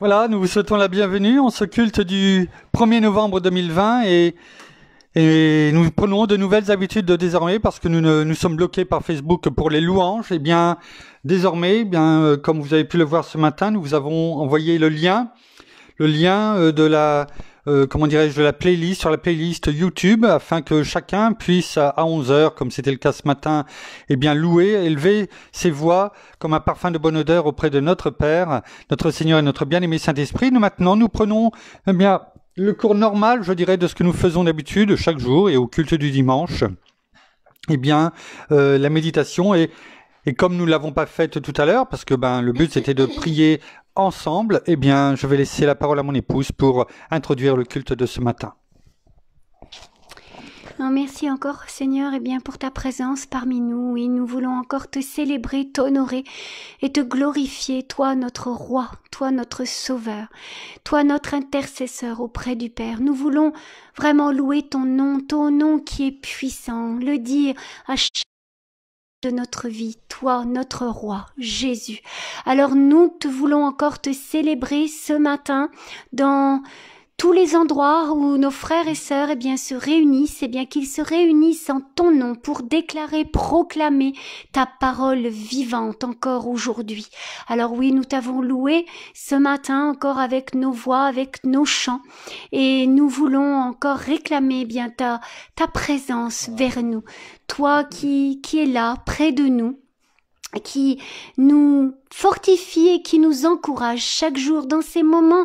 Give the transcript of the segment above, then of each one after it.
Voilà, nous vous souhaitons la bienvenue en ce culte du 1er novembre 2020 et nous prenons de nouvelles habitudes désormais parce que nous sommes bloqués par Facebook pour les louanges. Et bien, désormais, comme vous avez pu le voir ce matin, nous vous avons envoyé le lien de la de la playlist sur la playlist YouTube afin que chacun puisse à 11h, comme c'était le cas ce matin, louer, élever ses voix comme un parfum de bonne odeur auprès de notre Père, notre Seigneur et notre bien-aimé Saint-Esprit. Nous prenons le cours normal, je dirais, de ce que nous faisons d'habitude chaque jour et au culte du dimanche. La méditation et comme nous l'avons pas faite tout à l'heure, parce que le but c'était de prier ensemble, je vais laisser la parole à mon épouse pour introduire le culte de ce matin. Merci encore, Seigneur, pour ta présence parmi nous. Et nous voulons encore te célébrer, t'honorer et te glorifier, toi notre roi, toi notre sauveur, toi notre intercesseur auprès du Père. Nous voulons vraiment louer ton nom qui est puissant, le dire à chaque de notre vie, toi, notre roi, Jésus. Alors nous te voulons encore te célébrer ce matin dans tous les endroits où nos frères et sœurs se réunissent, qu'ils se réunissent en ton nom pour déclarer, proclamer ta parole vivante encore aujourd'hui. Alors oui, nous t'avons loué ce matin encore avec nos voix, avec nos chants, et nous voulons encore réclamer ta présence vers nous. Toi qui es là, près de nous, qui nous fortifie et qui nous encourage chaque jour dans ces moments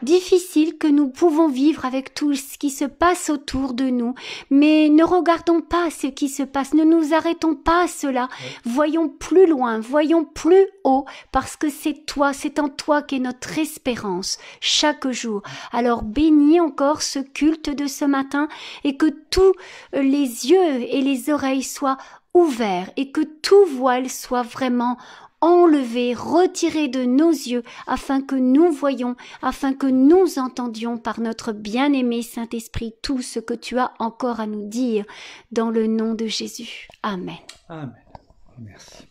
difficiles que nous pouvons vivre avec tout ce qui se passe autour de nous. Mais ne regardons pas ce qui se passe, ne nous arrêtons pas à cela. Voyons plus loin, voyons plus haut, parce que c'est toi, c'est en toi qu'est notre espérance chaque jour. Alors bénis encore ce culte de ce matin et que tous les yeux et les oreilles soient ouverts et que tout voile soit vraiment enlevé, retiré de nos yeux, afin que nous voyions, afin que nous entendions par notre bien-aimé Saint-Esprit tout ce que tu as encore à nous dire, dans le nom de Jésus. Amen. Amen. Merci.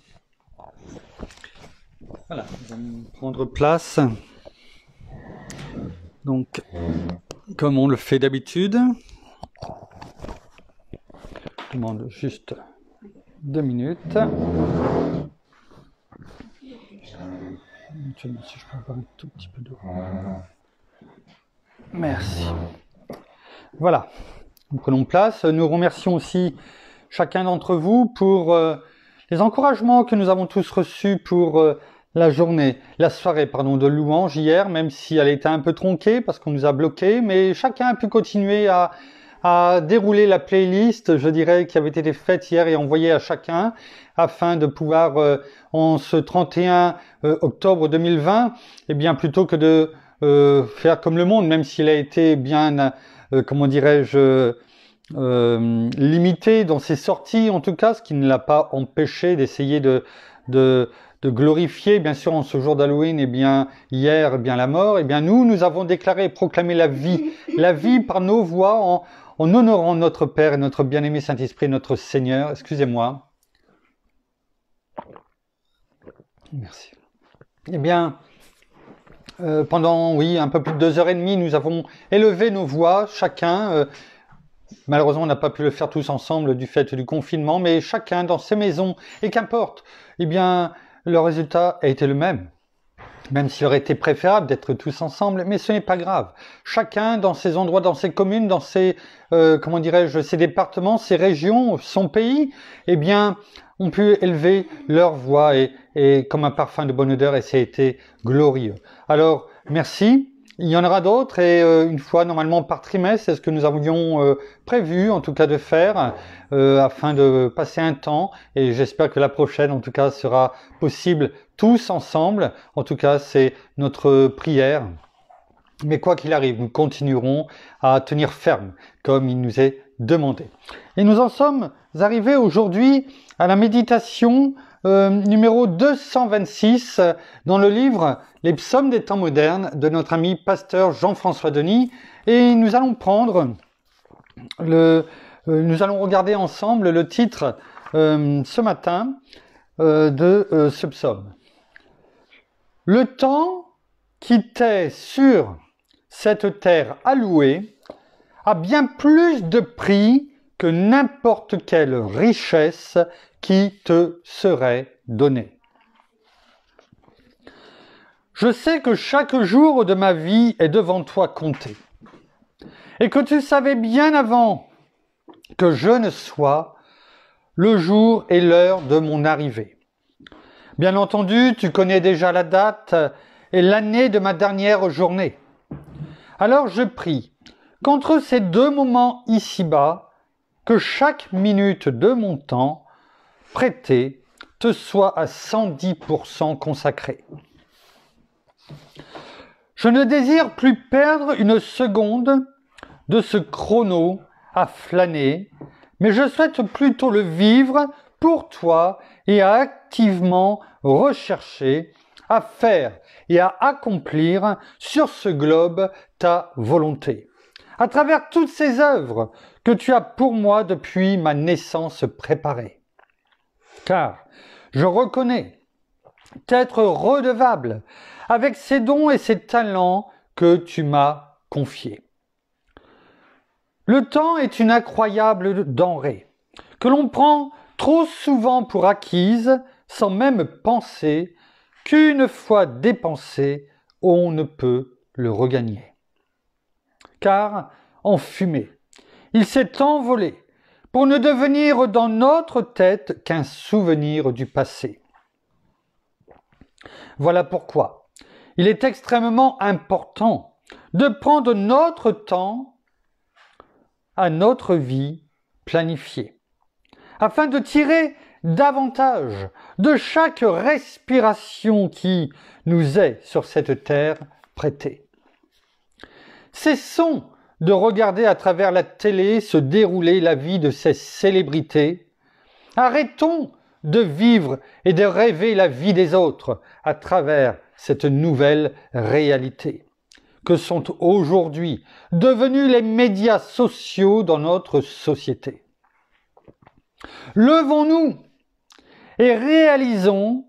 Voilà, nous allons prendre place. Donc, comme on le fait d'habitude, je demande juste 2 minutes. Si je peux avoir un tout petit peu d'eau. Merci. Voilà, nous prenons place. Nous remercions aussi chacun d'entre vous pour les encouragements que nous avons tous reçus pour la soirée de louange hier, même si elle était un peu tronquée parce qu'on nous a bloqués, mais chacun a pu continuer à dérouler la playlist, je dirais, qui avait été faite hier et envoyée à chacun, afin de pouvoir, en ce 31 octobre 2020, plutôt que de faire comme le monde, même s'il a été bien, limité dans ses sorties, en tout cas, ce qui ne l'a pas empêché d'essayer de glorifier, bien sûr, en ce jour d'Halloween, hier, la mort. Nous avons déclaré et proclamé la vie par nos voix, en honorant notre Père et notre bien-aimé Saint-Esprit, notre Seigneur. Excusez-moi. Merci. Pendant, un peu plus de 2h30, nous avons élevé nos voix, chacun. Malheureusement, on n'a pas pu le faire tous ensemble du fait du confinement, mais chacun dans ses maisons. Et qu'importe, le résultat a été le même. Même s'il aurait été préférable d'être tous ensemble, mais ce n'est pas grave. Chacun dans ses endroits, dans ses communes, dans ses, ses départements, ses régions, son pays, ont pu élever leur voix et comme un parfum de bonne odeur, et ça a été glorieux. Alors, merci. Il y en aura d'autres et une fois normalement par trimestre, c'est ce que nous avions prévu en tout cas de faire afin de passer un temps, et j'espère que la prochaine en tout cas sera possible tous ensemble. En tout cas, c'est notre prière. Mais quoi qu'il arrive, nous continuerons à tenir ferme comme il nous est demandé. Et nous en sommes arrivés aujourd'hui à la méditation numéro 226 dans le livre Les psaumes des temps modernes de notre ami pasteur Jean-François Denis, et nous allons regarder ensemble le titre ce matin de ce psaume. Le temps qui t'est sur cette terre allouée a bien plus de prix que n'importe quelle richesse qui te serait donnée. Je sais que chaque jour de ma vie est devant toi compté, et que tu savais bien avant que je ne sois le jour et l'heure de mon arrivée. Bien entendu, tu connais déjà la date et l'année de ma dernière journée. Alors je prie qu'entre ces deux moments ici-bas, que chaque minute de mon temps prêté te soit à 110% consacrée. Je ne désire plus perdre une seconde de ce chrono à flâner, mais je souhaite plutôt le vivre pour toi et à activement rechercher, à faire et à accomplir sur ce globe ta volonté. À travers toutes ces œuvres que tu as pour moi depuis ma naissance préparée. Car je reconnais t'être redevable avec ces dons et ces talents que tu m'as confiés. Le temps est une incroyable denrée que l'on prend trop souvent pour acquise sans même penser qu'une fois dépensé, on ne peut le regagner. Car en fumée, il s'est envolé pour ne devenir dans notre tête qu'un souvenir du passé. Voilà pourquoi il est extrêmement important de prendre notre temps à notre vie planifiée, afin de tirer davantage de chaque respiration qui nous est sur cette terre prêtée. Cessons de regarder à travers la télé se dérouler la vie de ces célébrités. Arrêtons de vivre et de rêver la vie des autres à travers cette nouvelle réalité que sont aujourd'hui devenus les médias sociaux dans notre société. Levons-nous et réalisons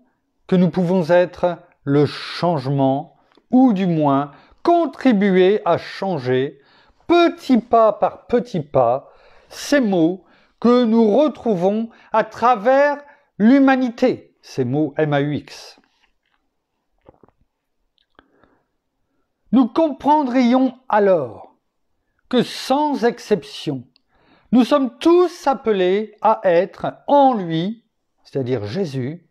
que nous pouvons être le changement ou du moins contribuer à changer petit pas par petit pas ces mots que nous retrouvons à travers l'humanité, ces mots MAUX. Nous comprendrions alors que sans exception, nous sommes tous appelés à être en lui, c'est-à-dire Jésus,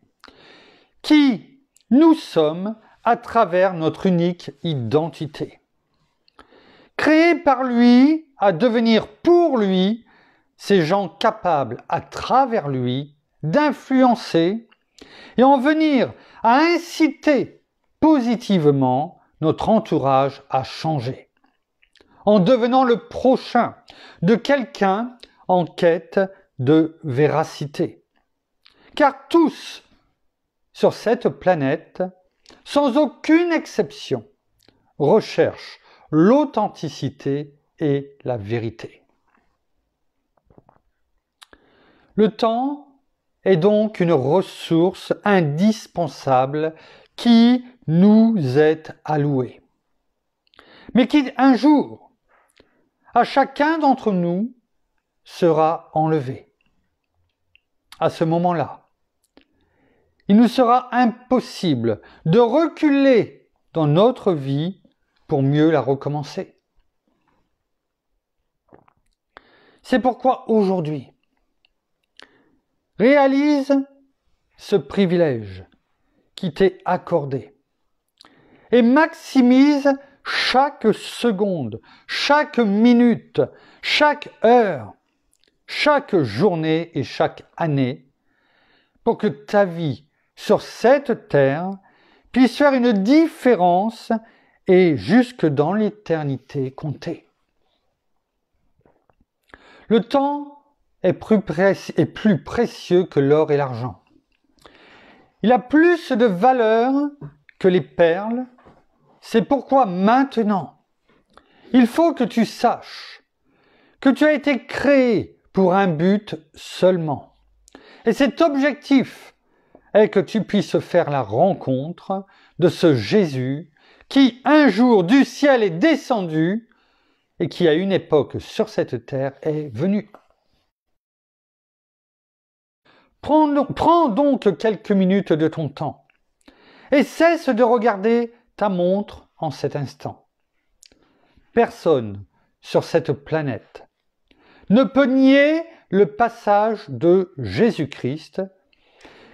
qui nous sommes à travers notre unique identité. Créés par lui à devenir pour lui ces gens capables à travers lui d'influencer et en venir à inciter positivement notre entourage à changer, en devenant le prochain de quelqu'un en quête de véracité. Car tous, sur cette planète, sans aucune exception, recherchent l'authenticité et la vérité. Le temps est donc une ressource indispensable qui nous est allouée, mais qui un jour, à chacun d'entre nous, sera enlevée. À ce moment-là, il nous sera impossible de reculer dans notre vie pour mieux la recommencer. C'est pourquoi aujourd'hui, réalise ce privilège qui t'est accordé et maximise chaque seconde, chaque minute, chaque heure, chaque journée et chaque année pour que ta vie sur cette terre puisse faire une différence et jusque dans l'éternité compter. Le temps est plus précieux que l'or et l'argent. Il a plus de valeur que les perles. C'est pourquoi maintenant, il faut que tu saches que tu as été créé pour un but seulement. Et cet objectif est que tu puisses faire la rencontre de ce Jésus qui un jour du ciel est descendu et qui à une époque sur cette terre est venu. Prends donc quelques minutes de ton temps et cesse de regarder ta montre en cet instant. Personne sur cette planète ne peut nier le passage de Jésus-Christ,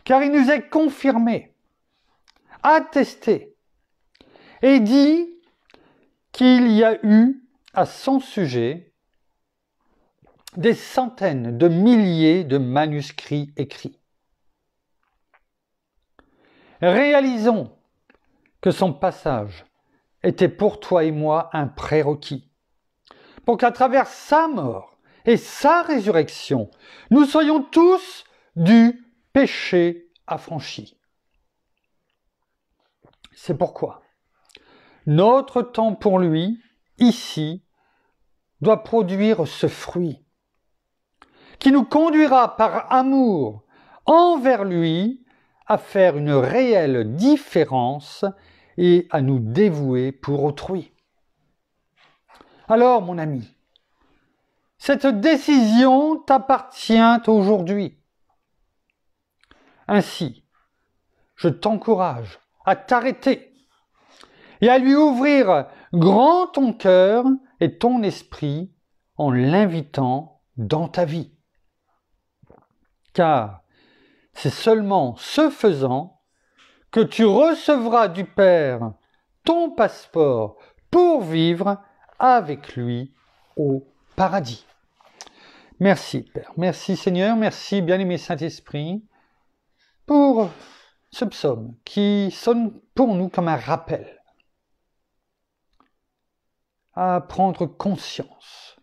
car il nous est confirmé, attesté, et dit qu'il y a eu à son sujet des centaines de milliers de manuscrits écrits. Réalisons que son passage était pour toi et moi un prérequis, pour qu'à travers sa mort et sa résurrection, nous soyons tous du péché affranchis. C'est pourquoi notre temps pour lui, ici, doit produire ce fruit qui nous conduira par amour envers lui à faire une réelle différence et à nous dévouer pour autrui. Alors, mon ami, cette décision t'appartient aujourd'hui. Ainsi, je t'encourage à t'arrêter et à lui ouvrir grand ton cœur et ton esprit en l'invitant dans ta vie. Car c'est seulement ce faisant que tu recevras du Père ton passeport pour vivre avec lui au paradis. Merci Père, merci Seigneur, merci bien-aimé Saint-Esprit pour ce psaume qui sonne pour nous comme un rappel à prendre conscience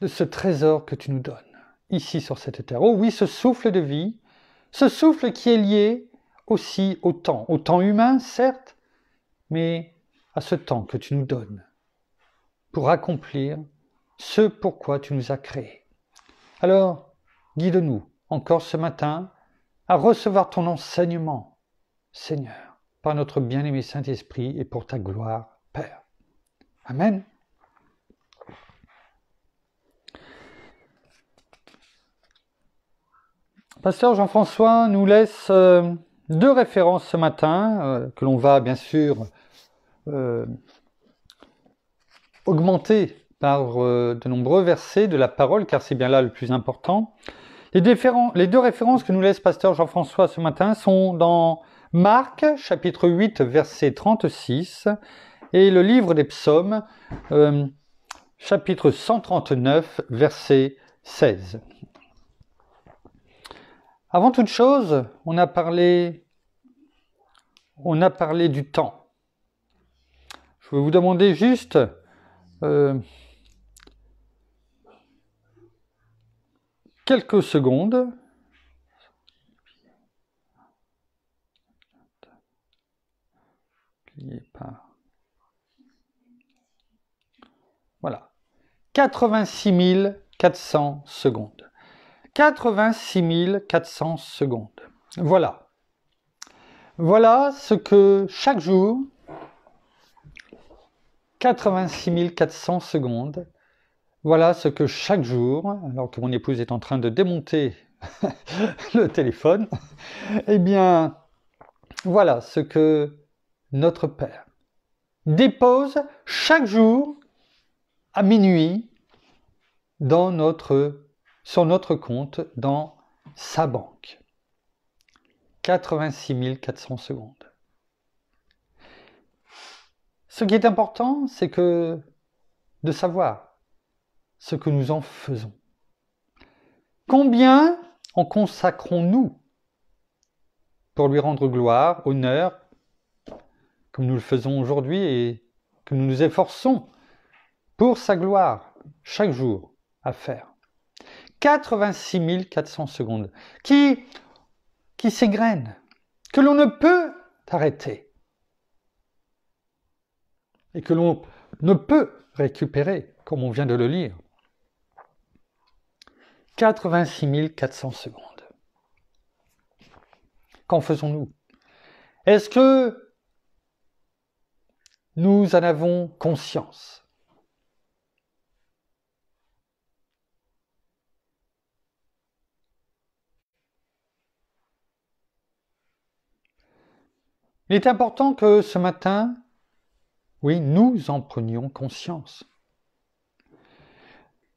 de ce trésor que tu nous donnes ici sur cette terre. Oh oui, ce souffle de vie, ce souffle qui est lié aussi au temps humain, certes, mais à ce temps que tu nous donnes pour accomplir ce pourquoi tu nous as créés. Alors, guide-nous encore ce matin à recevoir ton enseignement, Seigneur, par notre bien-aimé Saint-Esprit et pour ta gloire, Père. Amen. Pasteur Jean-François nous laisse deux références ce matin que l'on va bien sûr augmenter par de nombreux versets de la parole, car c'est bien là le plus important. Les deux références que nous laisse Pasteur Jean-François ce matin sont dans Marc, chapitre 8, verset 36, et le livre des psaumes, chapitre 139, verset 16. Avant toute chose, on a parlé du temps. Je vais vous demander juste quelques secondes. Voilà. 86 400 secondes. 86 400 secondes. Voilà. Voilà ce que chaque jour, 86 400 secondes, voilà ce que chaque jour, alors que mon épouse est en train de démonter le téléphone, eh bien, voilà ce que notre Père dépose chaque jour à minuit sur notre compte dans sa banque. 86 400 secondes. Ce qui est important, c'est de savoir ce que nous en faisons. Combien en consacrons-nous pour lui rendre gloire, honneur, comme nous le faisons aujourd'hui et que nous nous efforçons pour sa gloire chaque jour à faire. 86 400 secondes qui s'égrènent, que l'on ne peut arrêter et que l'on ne peut récupérer, comme on vient de le lire. 86 400 secondes. Qu'en faisons-nous? Est-ce que nous en avons conscience. Il est important que ce matin, oui, nous en prenions conscience.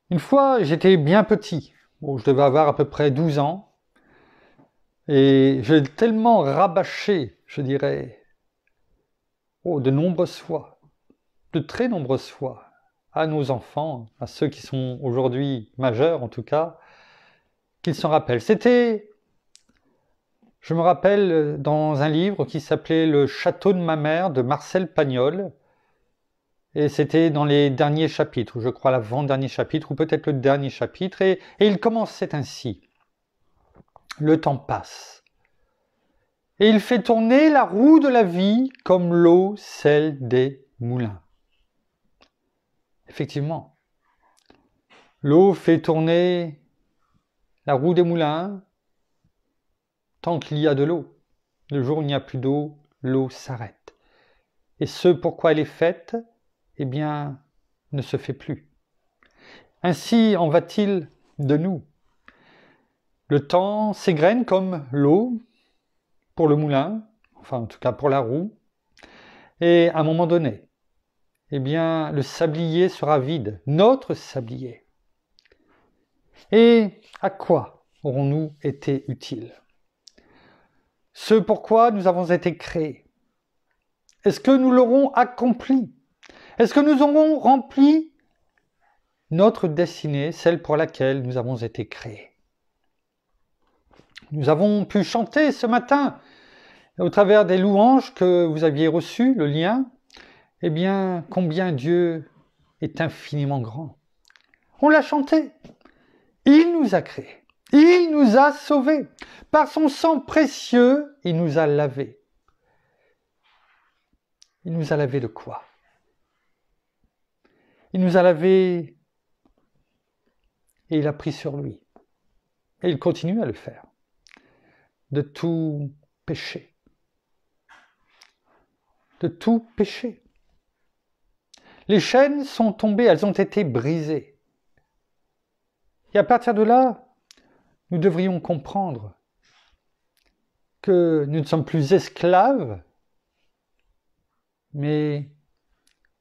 Une fois, j'étais bien petit. Bon, je devais avoir à peu près 12 ans. Et j'ai tellement rabâché, je dirais, de nombreuses fois, de très nombreuses fois, à nos enfants, à ceux qui sont aujourd'hui majeurs en tout cas, qu'ils s'en rappellent. Je me rappelle dans un livre qui s'appelait Le château de ma mère de Marcel Pagnol, et c'était dans les derniers chapitres, je crois l'avant-dernier chapitre, ou peut-être le dernier chapitre, et il commençait ainsi. Le temps passe, et il fait tourner la roue de la vie comme l'eau celle des moulins. Effectivement, l'eau fait tourner la roue des moulins tant qu'il y a de l'eau. Le jour où il n'y a plus d'eau, l'eau s'arrête. Et ce pourquoi elle est faite, eh bien, ne se fait plus. Ainsi en va-t-il de nous. Le temps s'égrène comme l'eau pour le moulin, enfin en tout cas pour la roue, et à un moment donné, eh bien, le sablier sera vide, notre sablier. Et à quoi aurons-nous été utiles? Ce pourquoi nous avons été créés. Est-ce que nous l'aurons accompli? Est-ce que nous aurons rempli notre destinée, celle pour laquelle nous avons été créés? Nous avons pu chanter ce matin, au travers des louanges que vous aviez reçues, le lien, eh bien, combien Dieu est infiniment grand. On l'a chanté. Il nous a créés. Il nous a sauvés. Par son sang précieux, il nous a lavés. Il nous a lavés de quoi? Il nous a lavés et il a pris sur lui. Et il continue à le faire. De tout péché. De tout péché. Les chaînes sont tombées, elles ont été brisées. Et à partir de là, nous devrions comprendre que nous ne sommes plus esclaves, mais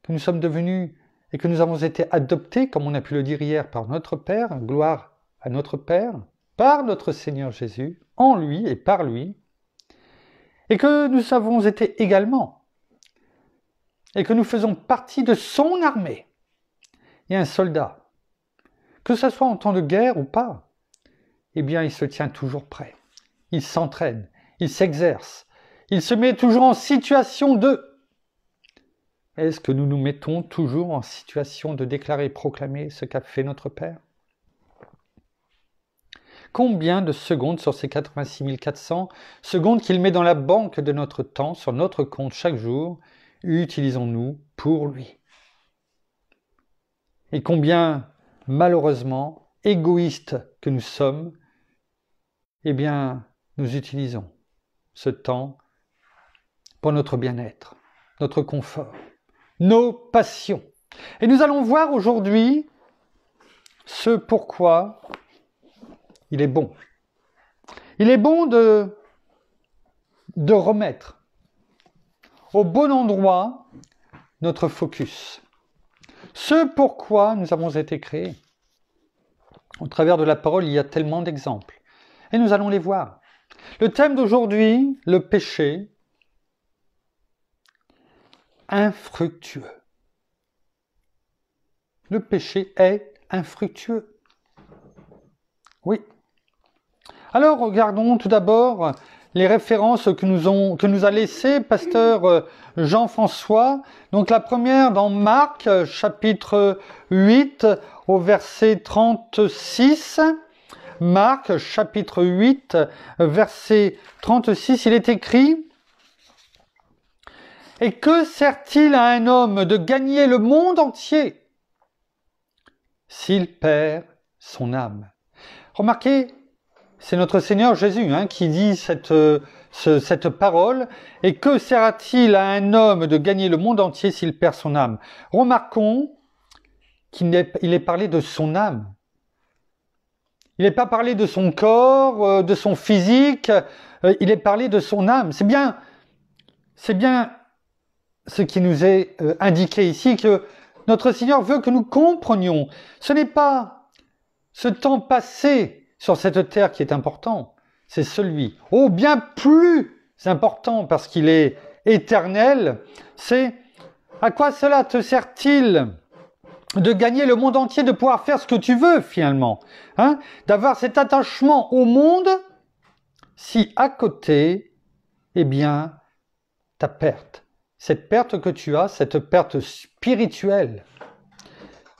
que nous sommes devenus et que nous avons été adoptés, comme on a pu le dire hier, par notre Père, gloire à notre Père, par notre Seigneur Jésus, en lui et par lui, et que nous avons été également, et que nous faisons partie de son armée. Et un soldat, que ce soit en temps de guerre ou pas, eh bien, il se tient toujours prêt. Il s'entraîne, il s'exerce, il se met toujours en situation de... Est-ce que nous nous mettons toujours en situation de déclarer et proclamer ce qu'a fait notre Père? Combien de secondes sur ces 86 400 secondes qu'il met dans la banque de notre temps, sur notre compte chaque jour, utilisons-nous pour lui? Et combien, malheureusement, égoïstes que nous sommes, eh bien, nous utilisons ce temps pour notre bien-être, notre confort, nos passions. Et nous allons voir aujourd'hui ce pourquoi il est bon. Il est bon de remettre au bon endroit notre focus. Ce pourquoi nous avons été créés. Au travers de la parole, il y a tellement d'exemples. Et nous allons les voir. Le thème d'aujourd'hui, le péché infructueux. Le péché est infructueux. Oui. Alors, regardons tout d'abord les références que nous a laissées pasteur Jean-François. Donc la première dans Marc, chapitre 8, au verset 36. Marc, chapitre 8, verset 36, il est écrit « Et que sert-il à un homme de gagner le monde entier s'il perd son âme ?» Remarquez, c'est notre Seigneur Jésus qui dit cette parole. Et que sert-il à un homme de gagner le monde entier s'il perd son âme? Remarquons qu'il est parlé de son âme. Il n'est pas parlé de son corps, de son physique, il est parlé de son âme. C'est bien ce qui nous est indiqué ici, que notre Seigneur veut que nous comprenions. Ce n'est pas ce temps passé sur cette terre qui est important, c'est celui, bien plus important parce qu'il est éternel, c'est à quoi cela te sert-il de gagner le monde entier, de pouvoir faire ce que tu veux finalement, d'avoir cet attachement au monde, si à côté, ta perte, cette perte que tu as, cette perte spirituelle,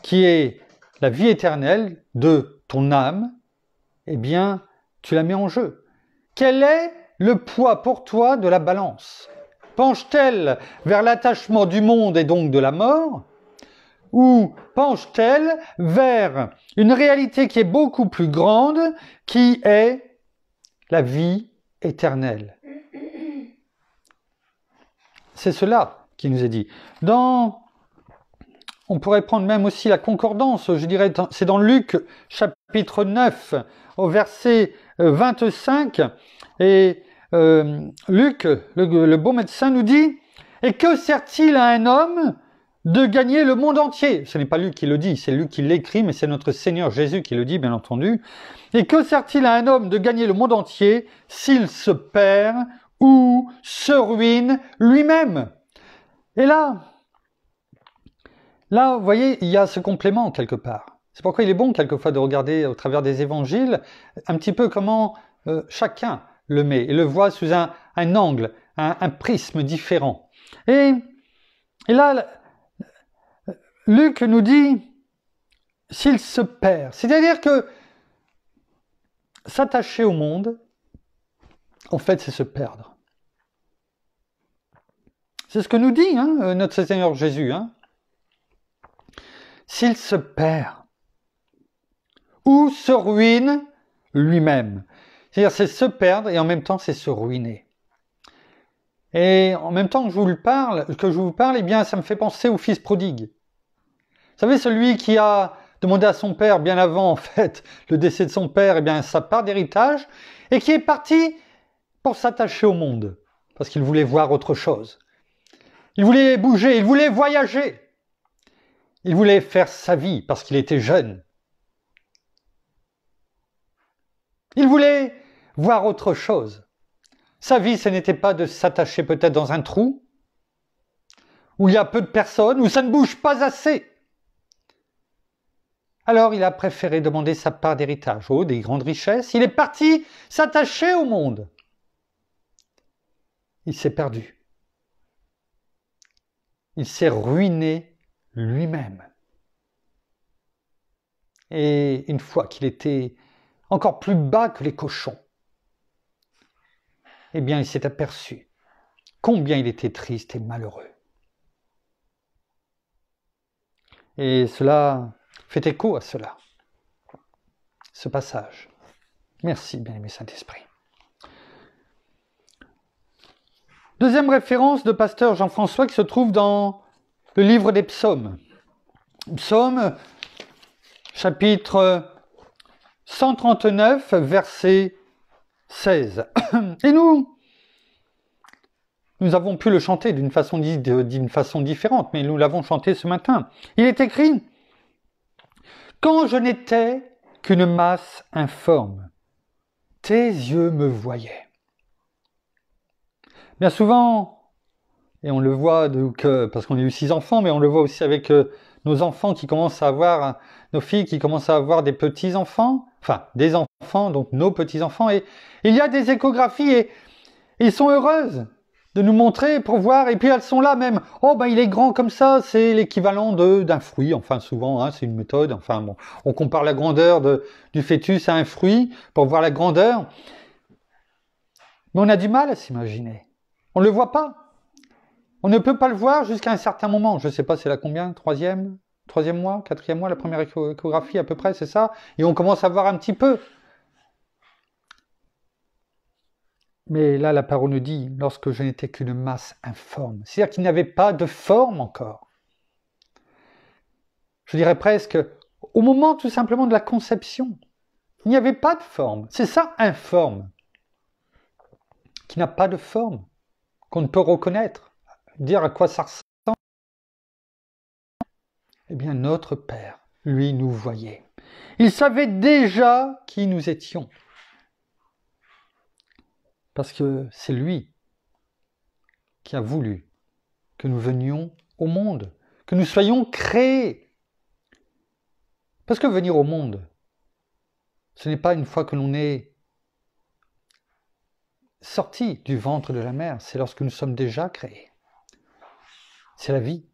qui est la vie éternelle de ton âme, tu la mets en jeu. Quel est le poids pour toi de la balance? Penche-t-elle vers l'attachement du monde et donc de la mort? Ou penche-t-elle vers une réalité qui est beaucoup plus grande, qui est la vie éternelle? C'est cela qui nous est dit. On pourrait prendre même aussi la concordance, je dirais, c'est dans Luc chapitre 9, au verset 25, et Luc, le bon médecin, nous dit « Et que sert-il à un homme de gagner le monde entier ?» Ce n'est pas Luc qui le dit, c'est Luc qui l'écrit, mais c'est notre Seigneur Jésus qui le dit, bien entendu. « Et que sert-il à un homme de gagner le monde entier s'il se perd ou se ruine lui-même ?» Et là, vous voyez, il y a ce complément quelque part. C'est pourquoi il est bon quelquefois de regarder au travers des évangiles un petit peu comment chacun le met et le voit sous un angle, un prisme différent. Et là, Luc nous dit s'il se perd, c'est-à-dire que s'attacher au monde, en fait, c'est se perdre. C'est ce que nous dit notre Seigneur Jésus. S'il se perd ou se ruine lui-même. C'est-à-dire c'est se perdre et en même temps c'est se ruiner. Et en même temps que je vous parle, ça me fait penser au fils prodigue. Vous savez, celui qui a demandé à son père, bien avant en fait le décès de son père, sa part d'héritage, et qui est parti pour s'attacher au monde, parce qu'il voulait voir autre chose. Il voulait bouger, il voulait voyager. Il voulait faire sa vie parce qu'il était jeune. Il voulait voir autre chose. Sa vie, ce n'était pas de s'attacher peut-être dans un trou, où il y a peu de personnes, où ça ne bouge pas assez. Alors il a préféré demander sa part d'héritage, des grandes richesses. Il est parti s'attacher au monde. Il s'est perdu. Il s'est ruiné lui-même. Et une fois qu'il était encore plus bas que les cochons, il s'est aperçu combien il était triste et malheureux. Et cela fait écho à cela, ce passage. Merci, bien-aimé Saint-Esprit. Deuxième référence de pasteur Jean-François qui se trouve dans le livre des psaumes. Psaume, chapitre 139, verset 16. Et nous avons pu le chanter d'une façon différente, mais nous l'avons chanté ce matin. Il est écrit « Quand je n'étais qu'une masse informe, tes yeux me voyaient. » Bien souvent, et on le voit parce qu'on a eu 6 enfants, mais on le voit aussi avec nos enfants qui commencent à avoir, nos filles qui commencent à avoir des petits-enfants, enfin des enfants, donc nos petits-enfants, et il y a des échographies et ils sont heureuses de nous montrer pour voir, et puis elles sont là même, il est grand comme ça, c'est l'équivalent d'un fruit, enfin souvent, c'est une méthode, enfin bon, on compare la grandeur du fœtus à un fruit pour voir la grandeur, mais on a du mal à s'imaginer. On ne le voit pas. On ne peut pas le voir jusqu'à un certain moment. Je ne sais pas, c'est la combien? Troisième mois? Quatrième mois? La première échographie à peu près, c'est ça? Et on commence à voir un petit peu. Mais là, la parole nous dit, lorsque je n'étais qu'une masse informe, c'est-à-dire qu'il n'y avait pas de forme encore. Je dirais presque, au moment tout simplement de la conception, il n'y avait pas de forme. C'est ça, informe, qui n'a pas de forme, qu'on ne peut reconnaître, dire à quoi ça ressemble. Eh bien, notre Père, lui, nous voyait. Il savait déjà qui nous étions. Parce que c'est lui qui a voulu que nous venions au monde, que nous soyons créés. Parce que venir au monde, ce n'est pas une fois que l'on est sorti du ventre de la mère, c'est lorsque nous sommes déjà créés. C'est la vie.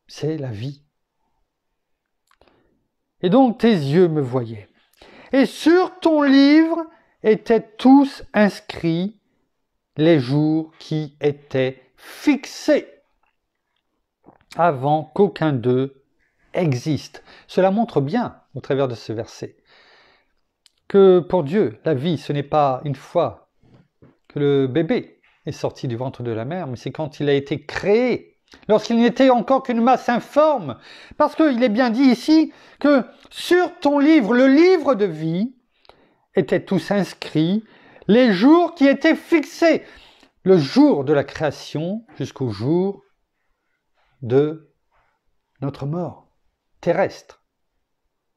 C'est la vie. Et donc tes yeux me voyaient. Et sur ton livre étaient tous inscrits les jours qui étaient fixés avant qu'aucun d'eux existe. Cela montre bien, au travers de ce verset, que pour Dieu, la vie, ce n'est pas une fois que le bébé est sorti du ventre de la mère, mais c'est quand il a été créé, lorsqu'il n'était encore qu'une masse informe. Parce qu'il est bien dit ici que sur ton livre, le livre de vie, étaient tous inscrits les jours qui étaient fixés, le jour de la création jusqu'au jour de notre mort terrestre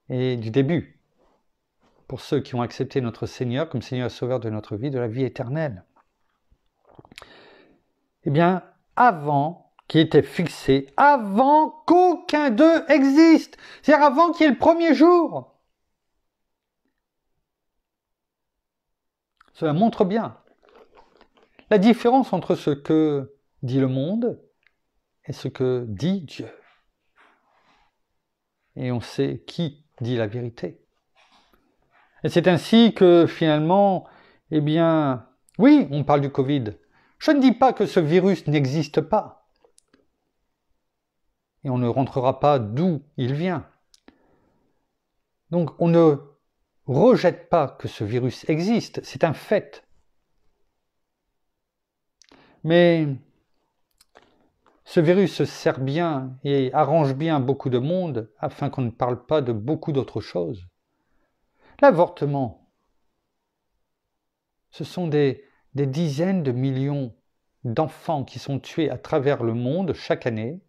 et du début, pour ceux qui ont accepté notre Seigneur comme Seigneur et Sauveur de notre vie, de la vie éternelle. Eh bien, avant qui était fixé, avant qu'aucun d'eux existe, c'est-à-dire avant qu'il y ait le premier jour. Cela montre bien la différence entre ce que dit le monde et ce que dit Dieu. Et on sait qui dit la vérité. Et c'est ainsi que finalement, eh bien, oui, on parle du Covid. Je ne dis pas que ce virus n'existe pas. Et on ne rentrera pas d'où il vient. Donc on ne rejette pas que ce virus existe, c'est un fait. Mais ce virus sert bien et arrange bien beaucoup de monde afin qu'on ne parle pas de beaucoup d'autres choses. L'avortement, ce sont des dizaines de millions d'enfants qui sont tués à travers le monde chaque année.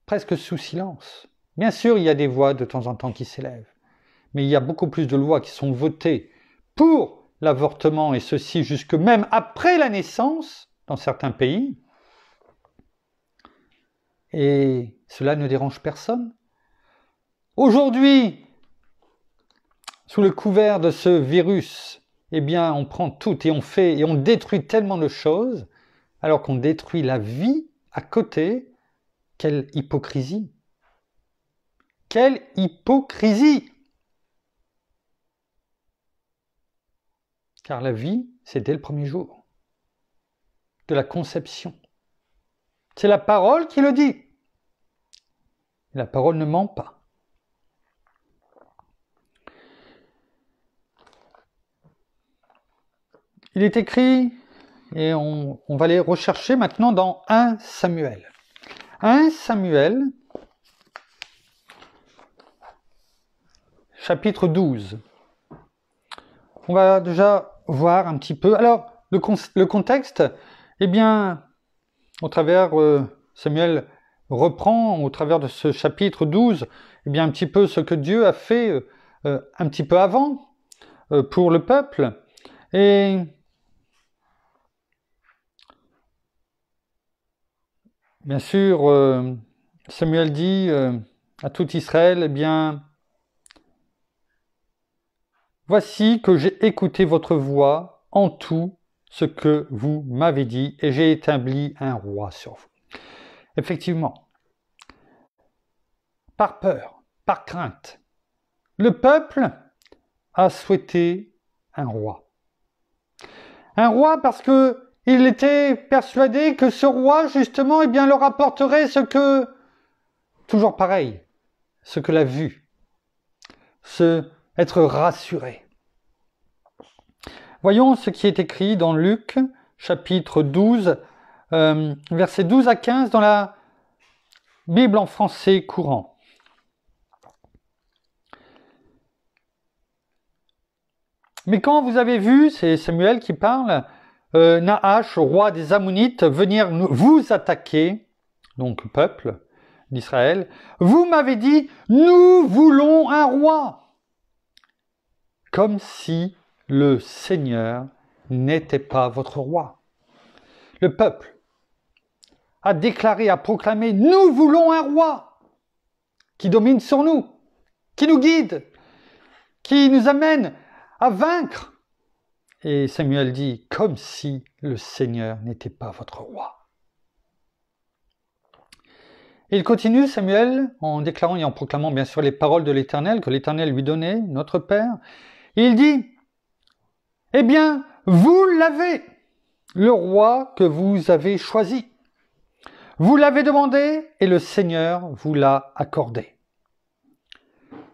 Presque sous silence. Bien sûr, il y a des voix de temps en temps qui s'élèvent, mais il y a beaucoup plus de lois qui sont votées pour l'avortement, et ceci jusque même après la naissance, dans certains pays. Et cela ne dérange personne. Aujourd'hui, sous le couvert de ce virus, eh bien, on prend tout et on fait et on détruit tellement de choses, alors qu'on détruit la vie à côté. Quelle hypocrisie! Quelle hypocrisie! Car la vie, c'est dès le premier jour de la conception. C'est la parole qui le dit. La parole ne ment pas. Il est écrit, et on va aller rechercher maintenant dans 1 Samuel. 1 Samuel, chapitre 12. On va déjà voir un petit peu. Alors, le contexte, eh bien, au travers, Samuel reprend, au travers de ce chapitre 12, eh bien, un petit peu ce que Dieu a fait un petit peu avant pour le peuple. Et bien sûr, Samuel dit à tout Israël, eh bien, voici que j'ai écouté votre voix en tout ce que vous m'avez dit, et j'ai établi un roi sur vous. Effectivement, par peur, par crainte, le peuple a souhaité un roi. Un roi parce que il était persuadé que ce roi, justement, eh bien, leur apporterait ce que, toujours pareil, ce que la vue, être rassurés. Voyons ce qui est écrit dans Luc, chapitre 12, versets 12 à 15 dans la Bible en français courant. Mais quand vous avez vu, c'est Samuel qui parle, Nahash, roi des Ammonites, venir vous attaquer, donc peuple d'Israël, vous m'avez dit, nous voulons un roi, comme si le Seigneur n'était pas votre roi. Le peuple a déclaré, a proclamé, nous voulons un roi qui domine sur nous, qui nous guide, qui nous amène à vaincre. Et Samuel dit, comme si le Seigneur n'était pas votre roi. Et il continue, Samuel, en déclarant et en proclamant bien sûr les paroles de l'Éternel, que l'Éternel lui donnait, notre Père. Et il dit, eh bien, vous l'avez, le roi que vous avez choisi. Vous l'avez demandé et le Seigneur vous l'a accordé.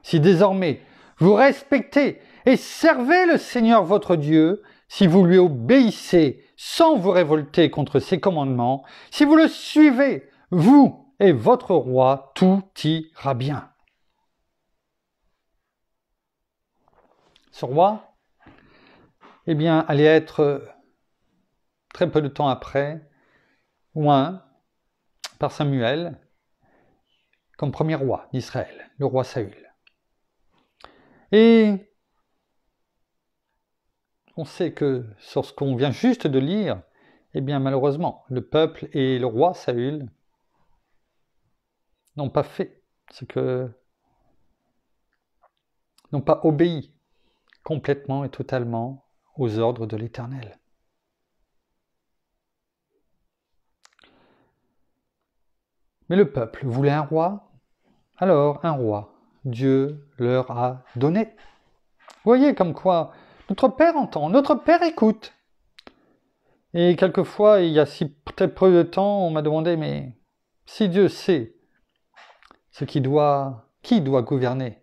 Si désormais vous respectez et servez le Seigneur votre Dieu, si vous lui obéissez sans vous révolter contre ses commandements, si vous le suivez, vous et votre roi, tout ira bien. Ce roi, eh bien, allait être très peu de temps après, oint par Samuel comme premier roi d'Israël, le roi Saül. Et on sait que sur ce qu'on vient juste de lire, eh bien malheureusement, le peuple et le roi Saül n'ont pas fait n'ont pas obéi complètement et totalement aux ordres de l'Éternel. Mais le peuple voulait un roi, alors un roi, Dieu leur a donné. Vous voyez comme quoi notre Père entend, notre Père écoute. Et quelquefois, il y a si très peu de temps, on m'a demandé, mais si Dieu sait qui doit gouverner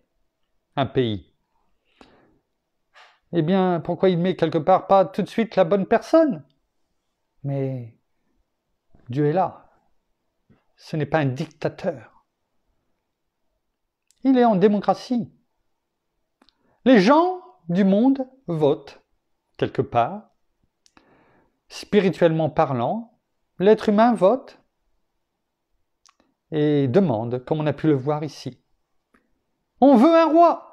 un pays, eh bien, pourquoi il met quelque part pas tout de suite la bonne personne? Mais Dieu est là. Ce n'est pas un dictateur. Il est en démocratie. Les gens du monde votent quelque part. Spirituellement parlant, l'être humain vote et demande, comme on a pu le voir ici. On veut un roi.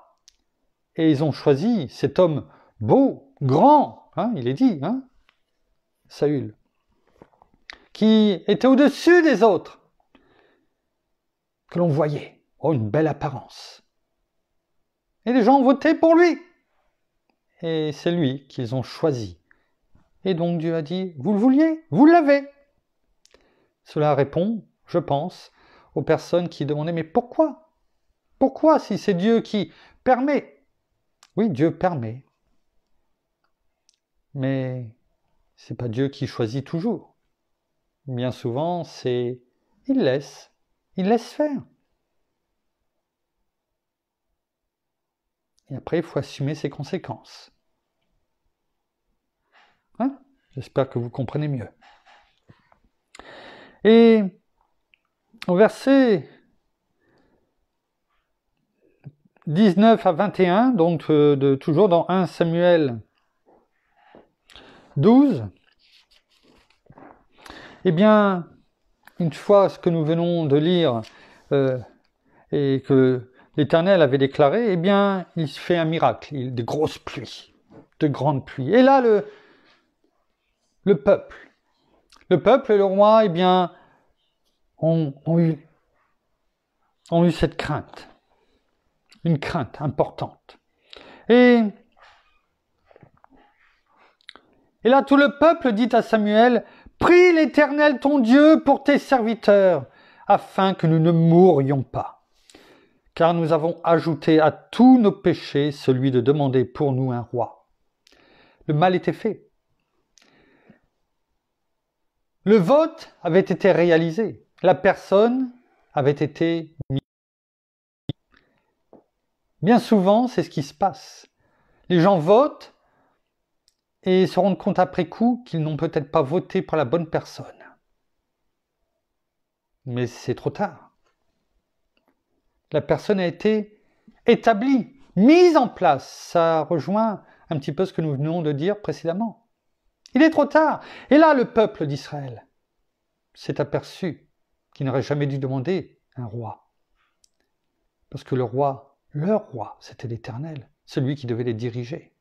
Et ils ont choisi cet homme beau, grand, il est dit, Saül, qui était au-dessus des autres, que l'on voyait. Oh, une belle apparence. Et les gens ont voté pour lui. Et c'est lui qu'ils ont choisi. Et donc Dieu a dit, vous le vouliez, vous l'avez. Cela répond, je pense, aux personnes qui demandaient, mais pourquoi? Pourquoi si c'est Dieu qui permet? Oui, Dieu permet. Mais c'est pas Dieu qui choisit toujours. Bien souvent, il laisse faire. Et après, il faut assumer ses conséquences. J'espère que vous comprenez mieux. Et au verset 19 à 21, donc toujours dans 1 Samuel 12, eh bien, une fois ce que nous venons de lire et que l'Éternel avait déclaré, eh bien, il fait un miracle, des grosses pluies, de grandes pluies. Et là, le peuple et le roi, eh bien, ont eu cette crainte, une crainte importante. Et là, tout le peuple dit à Samuel, « Prie l'Éternel ton Dieu pour tes serviteurs, afin que nous ne mourions pas. Car nous avons ajouté à tous nos péchés celui de demander pour nous un roi. » Le mal était fait. Le vote avait été réalisé. La personne avait été mise. Bien souvent, c'est ce qui se passe. Les gens votent et se rendent compte après coup qu'ils n'ont peut-être pas voté pour la bonne personne. Mais c'est trop tard. La personne a été établie, mise en place. Ça rejoint un petit peu ce que nous venons de dire précédemment. Il est trop tard. Et là, le peuple d'Israël s'est aperçu qu'il n'aurait jamais dû demander un roi. Parce que leur roi, c'était l'Éternel, celui qui devait les diriger.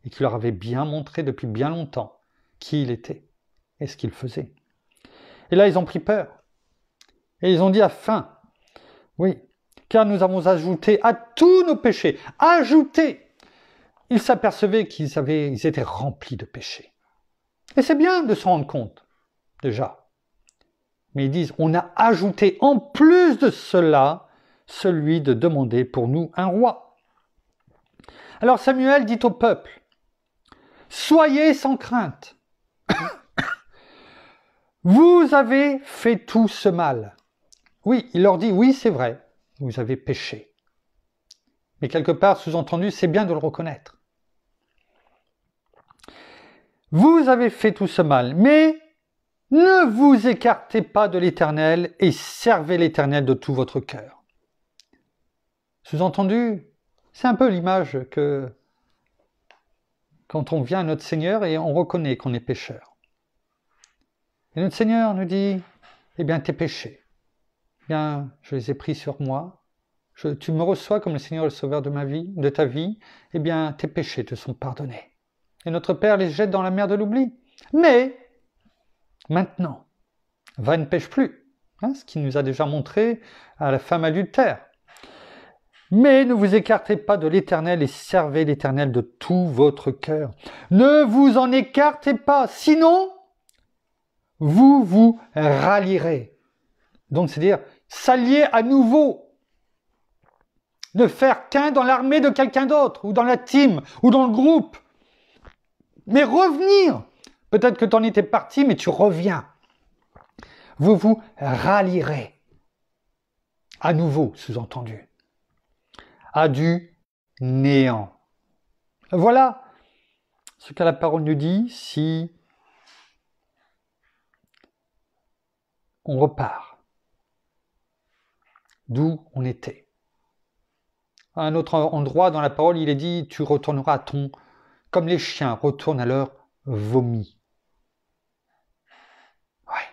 Et qui leur avait bien montré depuis bien longtemps qui il était et ce qu'il faisait. Et là, ils ont pris peur. Et ils ont dit afin, oui, car nous avons ajouté à tous nos péchés, ajouté. Ils s'apercevaient qu'ils étaient remplis de péchés. Et c'est bien de s'en rendre compte, déjà. Mais ils disent, on a ajouté en plus de cela, celui de demander pour nous un roi. Alors Samuel dit au peuple, soyez sans crainte. Vous avez fait tout ce mal. Oui, il leur dit, oui, c'est vrai, vous avez péché. Mais quelque part, sous-entendu, c'est bien de le reconnaître. Vous avez fait tout ce mal, mais ne vous écartez pas de l'Éternel et servez l'Éternel de tout votre cœur. Sous-entendu, c'est un peu l'image que quand on vient à notre Seigneur et on reconnaît qu'on est pécheur. Et notre Seigneur nous dit, eh bien, tes péchés, eh bien, je les ai pris sur moi. Tu me reçois comme le Seigneur et le Sauveur de ma vie, de ta vie, eh bien, tes péchés te sont pardonnés. Et notre Père les jette dans la mer de l'oubli. Mais, maintenant, va et ne pêche plus. Ce qu'il nous a déjà montré à la femme adultère. Mais ne vous écartez pas de l'Éternel et servez l'Éternel de tout votre cœur. Ne vous en écartez pas, sinon vous vous rallierez. Donc c'est-à-dire s'allier à nouveau. Ne faire qu'un dans l'armée de quelqu'un d'autre, ou dans la team, ou dans le groupe. Mais revenir. Peut-être que tu en étais parti, mais tu reviens. Vous vous rallierez. À nouveau, sous-entendu. À du néant. Voilà ce que la parole nous dit si on repart d'où on était. À un autre endroit dans la parole, il est dit, tu retourneras à comme les chiens retournent à leur vomi. Ouais.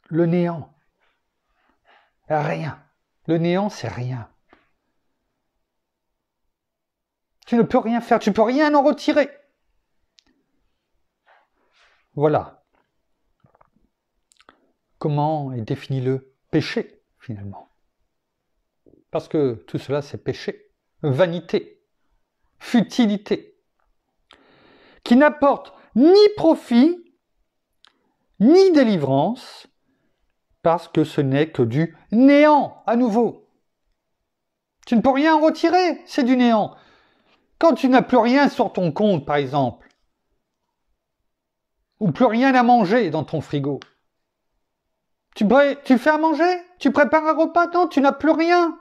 Le néant. Rien. Le néant, c'est rien. Tu ne peux rien faire, tu ne peux rien en retirer. Voilà. Comment est défini le péché, finalement? Parce que tout cela, c'est péché, vanité, futilité, qui n'apporte ni profit, ni délivrance, parce que ce n'est que du néant, à nouveau. Tu ne peux rien en retirer, c'est du néant. Quand tu n'as plus rien sur ton compte, par exemple, ou plus rien à manger dans ton frigo, tu fais à manger? Tu prépares un repas? Non, tu n'as plus rien.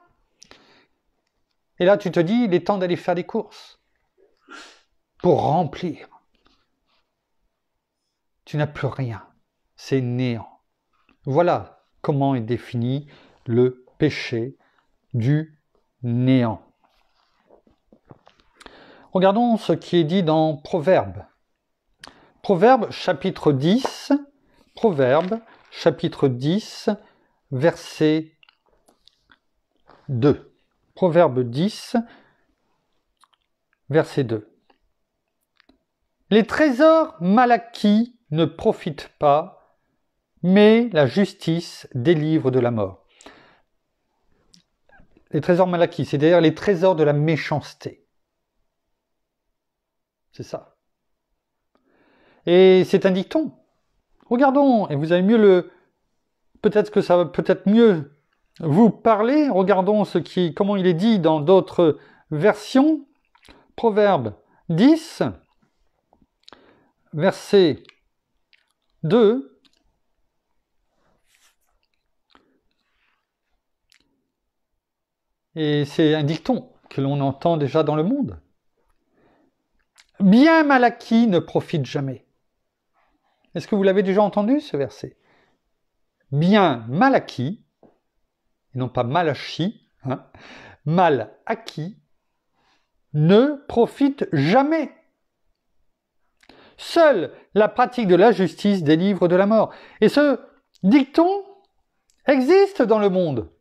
Et là, tu te dis, il est temps d'aller faire des courses pour remplir. Tu n'as plus rien. C'est néant. Voilà comment est défini le péché du néant. Regardons ce qui est dit dans Proverbes. Proverbes chapitre 10, Proverbes chapitre 10, verset 2. Proverbe 10, verset 2. Les trésors mal acquis ne profitent pas, mais la justice délivre de la mort. Les trésors mal acquis, c'est-à-dire les trésors de la méchanceté. C'est ça. Et c'est un dicton. Regardons, et vous avez mieux peut-être que ça va peut-être mieux vous parler. Regardons comment il est dit dans d'autres versions. Proverbe 10, verset 2. Et c'est un dicton que l'on entend déjà dans le monde. Bien mal acquis ne profite jamais. Est-ce que vous l'avez déjà entendu, ce verset? Bien mal acquis, et non pas mal acquis, mal acquis, ne profite jamais. Seule la pratique de la justice délivre de la mort. Et ce dicton existe dans le monde.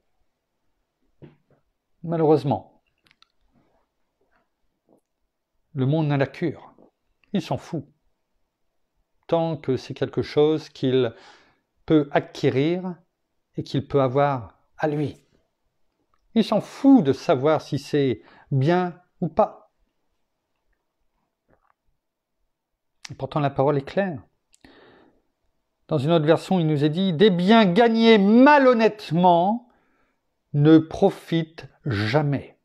Malheureusement. Le monde n'a la cure. Il s'en fout. Tant que c'est quelque chose qu'il peut acquérir et qu'il peut avoir à lui. Il s'en fout de savoir si c'est bien ou pas. Et pourtant la parole est claire. Dans une autre version, il nous est dit « Des biens gagnés malhonnêtement ne profitent jamais.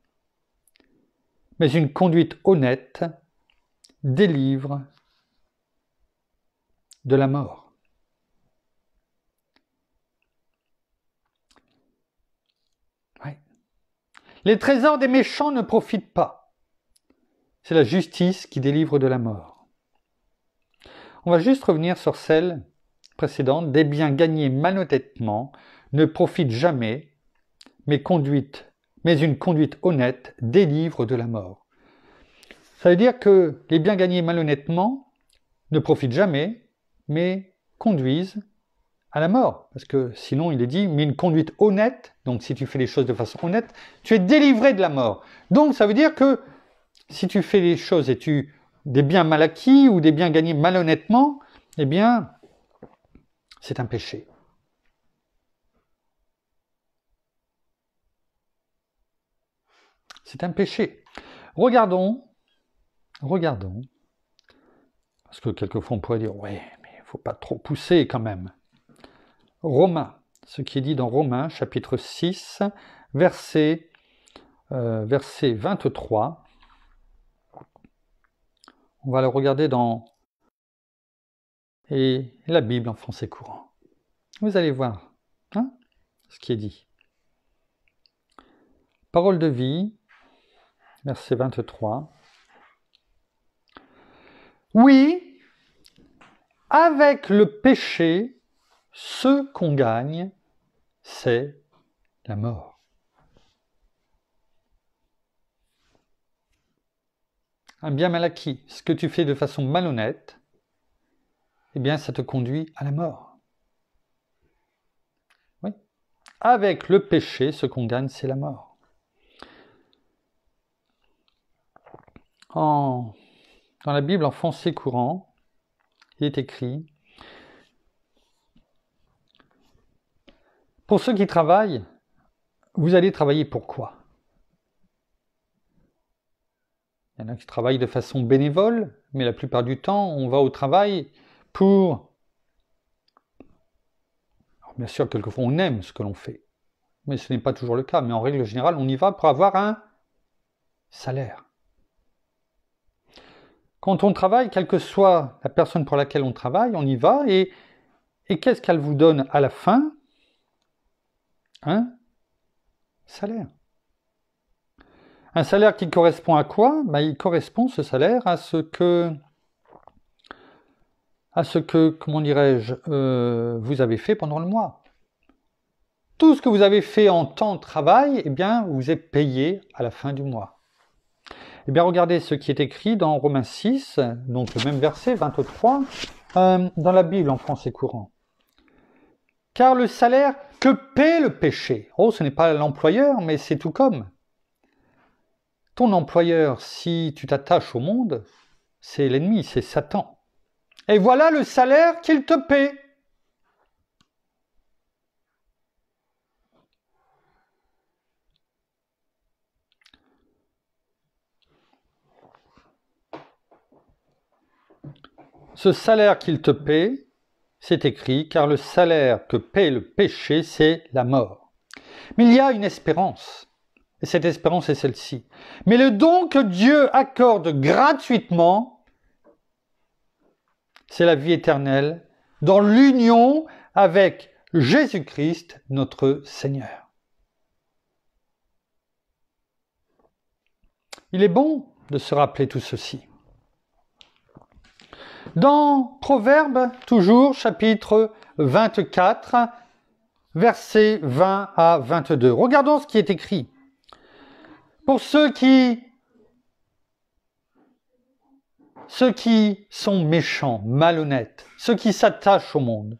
Mais une conduite honnête délivre de la mort. » Ouais. Les trésors des méchants ne profitent pas. C'est la justice qui délivre de la mort. On va juste revenir sur celle précédente. Des biens gagnés malhonnêtement ne profitent jamais, mais une conduite honnête délivre de la mort. Ça veut dire que les biens gagnés malhonnêtement ne profitent jamais, mais conduisent à la mort. Parce que sinon, il est dit, mais une conduite honnête, donc si tu fais les choses de façon honnête, tu es délivré de la mort. Donc ça veut dire que si tu fais les choses et des biens mal acquis ou des biens gagnés malhonnêtement, eh bien, c'est un péché. C'est un péché. Regardons, parce que quelquefois on pourrait dire, ouais, mais il ne faut pas trop pousser quand même. Romains, ce qui est dit dans Romains, chapitre 6, verset 23. On va le regarder et la Bible en français courant. Vous allez voir ce qui est dit. Parole de vie, verset 23. Oui, avec le péché, ce qu'on gagne, c'est la mort. Un bien mal acquis, ce que tu fais de façon malhonnête, eh bien, ça te conduit à la mort. Oui. Avec le péché, ce qu'on gagne, c'est la mort. Dans la Bible, en français courant, il est écrit « Pour ceux qui travaillent, vous allez travailler pour quoi ?» Il y en a qui travaillent de façon bénévole, mais la plupart du temps, on va au travail pour... Alors, bien sûr, quelquefois, on aime ce que l'on fait, mais ce n'est pas toujours le cas. Mais en règle générale, on y va pour avoir un salaire. Quand on travaille, quelle que soit la personne pour laquelle on travaille, on y va, et qu'est-ce qu'elle vous donne à la fin? Un salaire. Un salaire qui correspond à quoi? Il correspond, ce salaire, à ce que, comment dirais-je, vous avez fait pendant le mois. Tout ce que vous avez fait en temps de travail, eh bien, vous êtes payé à la fin du mois. Eh bien, regardez ce qui est écrit dans Romains 6, donc le même verset, 23, dans la Bible en français courant. Car le salaire que paie le péché, ce n'est pas l'employeur, mais c'est tout comme. Ton employeur, si tu t'attaches au monde, c'est l'ennemi, c'est Satan. Et voilà le salaire qu'il te paie. Ce salaire qu'il te paie, c'est écrit, car le salaire que paie le péché, c'est la mort. Mais il y a une espérance, et cette espérance est celle-ci. Mais le don que Dieu accorde gratuitement, c'est la vie éternelle, dans l'union avec Jésus-Christ, notre Seigneur. Il est bon de se rappeler tout ceci. Dans Proverbes, toujours, chapitre 24, versets 20 à 22. Regardons ce qui est écrit. Pour ceux qui sont méchants, malhonnêtes, ceux qui s'attachent au monde.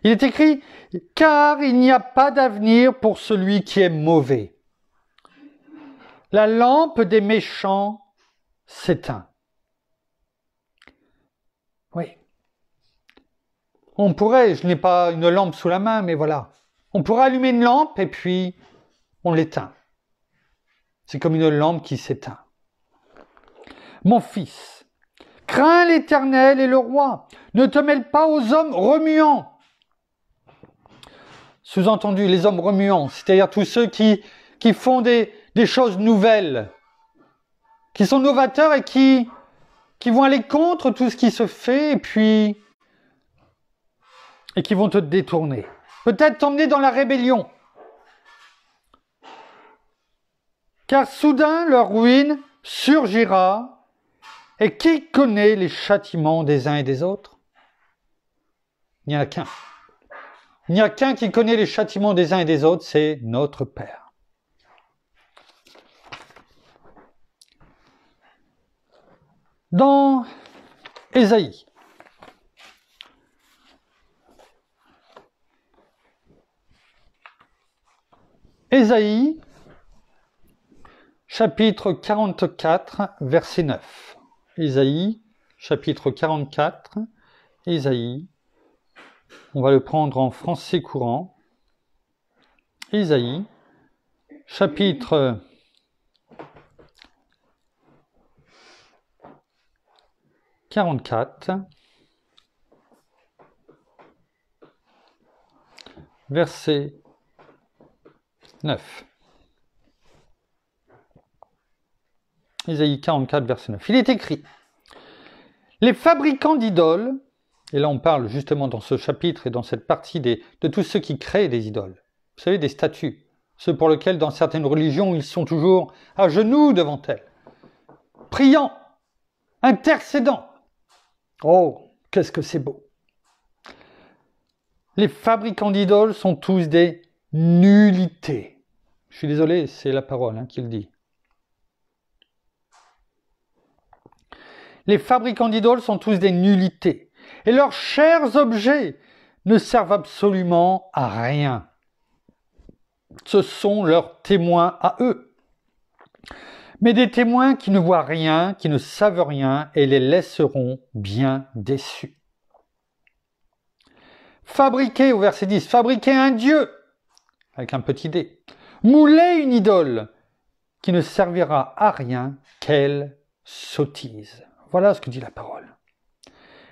Il est écrit « Car il n'y a pas d'avenir pour celui qui est mauvais. La lampe des méchants s'éteint. » Oui. On pourrait, je n'ai pas une lampe sous la main, mais voilà. On pourrait allumer une lampe et puis on l'éteint. C'est comme une lampe qui s'éteint. Mon fils, crains l'Éternel et le roi. Ne te mêle pas aux hommes remuants. Sous-entendu, les hommes remuants, c'est-à-dire tous ceux qui font des choses nouvelles, qui sont novateurs et qui vont aller contre tout ce qui se fait et qui vont te détourner. Peut-être t'emmener dans la rébellion. Car soudain leur ruine surgira, et qui connaît les châtiments des uns et des autres? Il n'y en a qu'un. Il n'y a qu'un qui connaît les châtiments des uns et des autres, c'est notre Père. Dans Ésaïe, chapitre 44, verset 9. Ésaïe, chapitre 44, Ésaïe, on va le prendre en français courant. Ésaïe, chapitre 44, verset 9. Ésaïe 44, verset 9. Il est écrit « Les fabricants d'idoles », et là on parle justement dans ce chapitre et dans cette partie de tous ceux qui créent des idoles. Vous savez, des statues, ceux pour lesquels dans certaines religions ils sont toujours à genoux devant elles, priant, intercédant. Oh, qu'est-ce que c'est beau! Les fabricants d'idoles sont tous des nullités. Je suis désolé, c'est la parole qui le dit. Les fabricants d'idoles sont tous des nullités, et leurs chers objets ne servent absolument à rien. Ce sont leurs témoins à eux. Mais des témoins qui ne voient rien, qui ne savent rien, et les laisseront bien déçus. Fabriquer, au verset 10, fabriquer un dieu, avec un petit dé. Mouler une idole, qui ne servira à rien, quelle sottise. Voilà ce que dit la parole.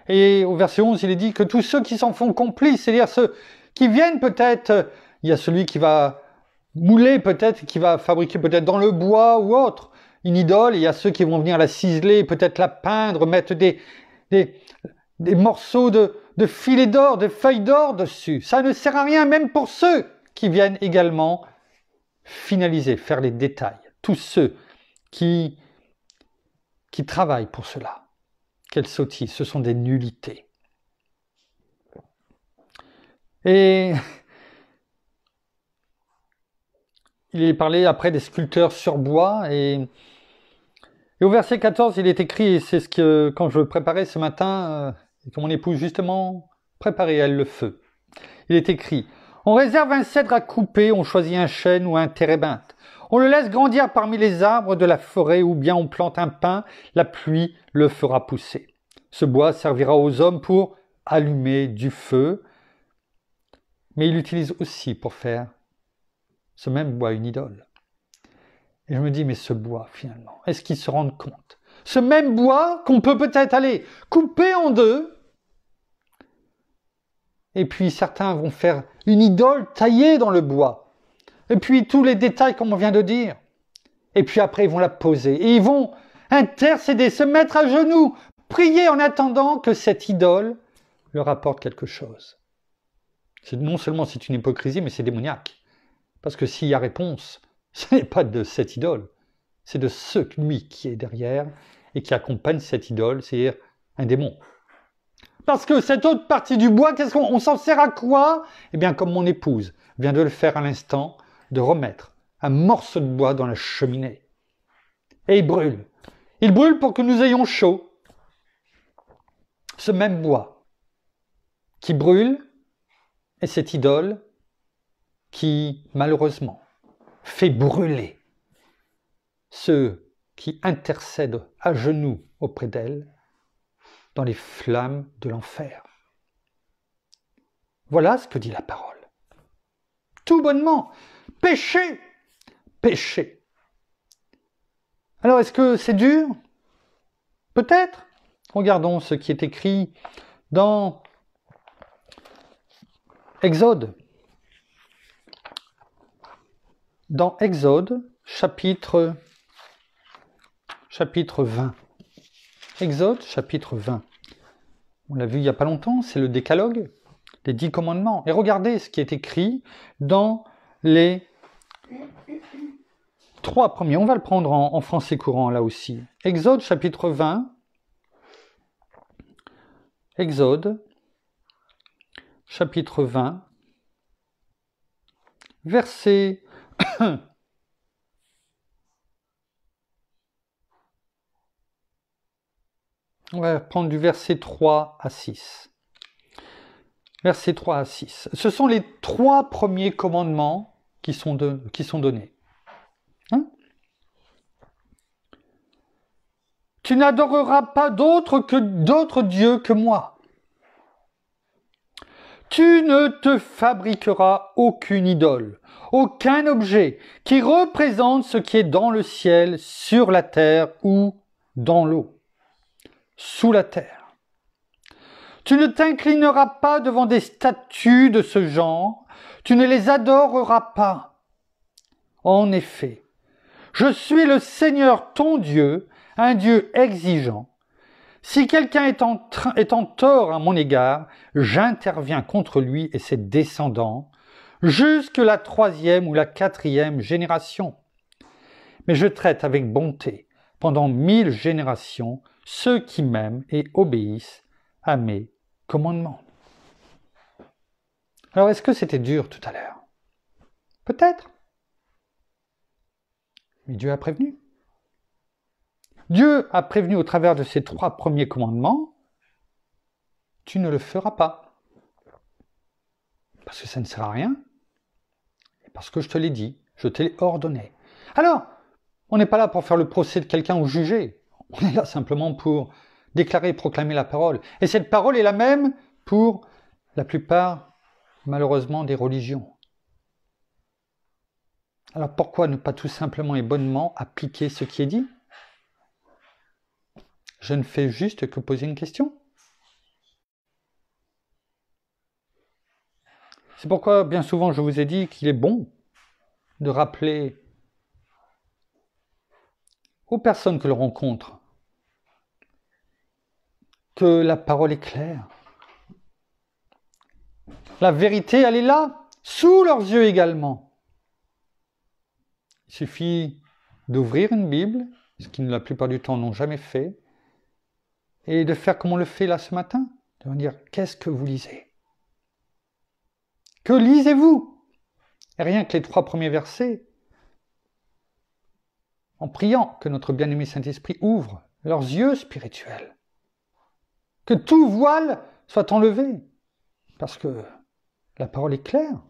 Et au verset 11, il est dit que tous ceux qui s'en font complices, c'est-à-dire ceux qui viennent peut-être, il y a celui qui va mouler peut-être, qui va fabriquer peut-être dans le bois ou autre, une idole, et il y a ceux qui vont venir la ciseler, peut-être la peindre, mettre des morceaux de filets d'or, de feuilles d'or dessus. Ça ne sert à rien, même pour ceux qui viennent également finaliser, faire les détails. Tous ceux qui travaillent pour cela. Quelle sottise, ce sont des nullités. Et il est parlé après des sculpteurs sur bois, et au verset 14, il est écrit, et c'est ce que, quand je préparais ce matin, et que mon épouse justement préparait elle le feu, il est écrit, on réserve un cèdre à couper, on choisit un chêne ou un térébinthe. On le laisse grandir parmi les arbres de la forêt, ou bien on plante un pin, la pluie le fera pousser. Ce bois servira aux hommes pour allumer du feu, mais il l'utilise aussi pour faire ce même bois une idole. Et je me dis, mais ce bois finalement, est-ce qu'ils se rendent compte? Ce même bois qu'on peut peut-être aller couper en deux, et puis certains vont faire une idole taillée dans le bois. Et puis tous les détails comme on vient de dire. Et puis après ils vont la poser. Et ils vont intercéder, se mettre à genoux, prier en attendant que cette idole leur apporte quelque chose. Non seulement c'est une hypocrisie, mais c'est démoniaque. Parce que s'il y a réponse, ce n'est pas de cette idole, c'est de celui qui est derrière et qui accompagne cette idole, c'est-à-dire un démon. Parce que cette autre partie du bois, qu'est-ce qu'on s'en sert à quoi? Eh bien, comme mon épouse vient de le faire à l'instant, de remettre un morceau de bois dans la cheminée. Et il brûle. Il brûle pour que nous ayons chaud. Ce même bois qui brûle est cette idole qui, malheureusement, fait brûler ceux qui intercèdent à genoux auprès d'elle dans les flammes de l'enfer. Voilà ce que dit la parole. Tout bonnement, péché, péché. Alors, est-ce que c'est dur? Peut-être. Regardons ce qui est écrit dans Exode. Dans Exode, chapitre 20. Exode, chapitre 20. On l'a vu il n'y a pas longtemps, c'est le décalogue, les 10 commandements. Et regardez ce qui est écrit dans les 3 premiers. On va le prendre en français courant là aussi. Exode, chapitre 20. Exode, chapitre 20, verset on va prendre du verset 3 à 6. Verset 3 à 6. Ce sont les 3 premiers commandements qui sont donnés. Hein? Tu n'adoreras pas d'autres dieux que moi. Tu ne te fabriqueras aucune idole, aucun objet qui représente ce qui est dans le ciel, sur la terre ou dans l'eau, sous la terre. Tu ne t'inclineras pas devant des statues de ce genre, tu ne les adoreras pas. En effet, je suis le Seigneur ton Dieu, un Dieu exigeant. Si quelqu'un est en tort à mon égard, j'interviens contre lui et ses descendants, jusque la 3e ou la 4e génération. Mais je traite avec bonté, pendant 1000 générations, ceux qui m'aiment et obéissent à mes commandements. Alors, est-ce que c'était dur tout à l'heure? Peut-être. Mais Dieu a prévenu. Dieu a prévenu au travers de ces 3 premiers commandements, tu ne le feras pas. Parce que ça ne sert à rien. Et parce que je te l'ai dit, je te l'ai ordonné. Alors, on n'est pas là pour faire le procès de quelqu'un ou juger. On est là simplement pour déclarer et proclamer la parole. Et cette parole est la même pour la plupart, malheureusement, des religions. Alors pourquoi ne pas tout simplement et bonnement appliquer ce qui est dit? Je ne fais juste que poser une question. C'est pourquoi bien souvent je vous ai dit qu'il est bon de rappeler aux personnes que l'on rencontre que la parole est claire. La vérité, elle est là, sous leurs yeux également. Il suffit d'ouvrir une Bible, ce qu'ils la plupart du temps n'ont jamais fait, et de faire comme on le fait là ce matin, de dire qu'est-ce que vous lisez? Que lisez-vous? Et rien que les 3 premiers versets, en priant que notre bien-aimé Saint-Esprit ouvre leurs yeux spirituels, que tout voile soit enlevé, parce que la parole est claire.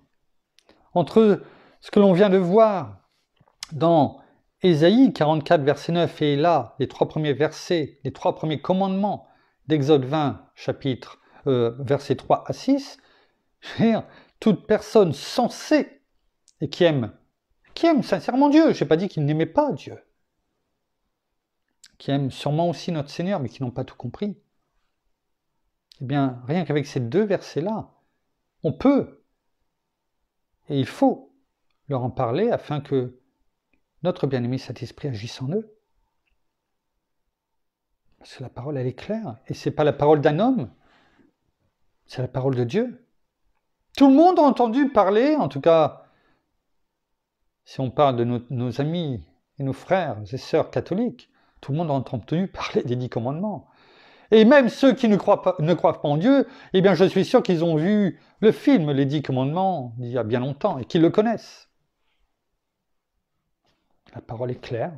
Entre ce que l'on vient de voir dans Ésaïe 44, verset 9, et là, les 3 premiers versets, les 3 premiers commandements d'Exode 20, chapitre, versets 3 à 6, je veux dire, toute personne sensée et qui aime sincèrement Dieu, je n'ai pas dit qu'ils n'aimaient pas Dieu, qui aiment sûrement aussi notre Seigneur, mais qui n'ont pas tout compris, eh bien, rien qu'avec ces 2 versets-là, on peut, et il faut, leur en parler afin que notre bien-aimé Saint-Esprit agisse en eux. Parce que la parole, elle est claire. Et ce n'est pas la parole d'un homme, c'est la parole de Dieu. Tout le monde a entendu parler, en tout cas, si on parle de nos amis et nos frères et sœurs catholiques, tout le monde a entendu parler des 10 commandements. Et même ceux qui ne croient pas en Dieu, eh bien je suis sûr qu'ils ont vu le film Les 10 commandements il y a bien longtemps et qu'ils le connaissent. La parole est claire.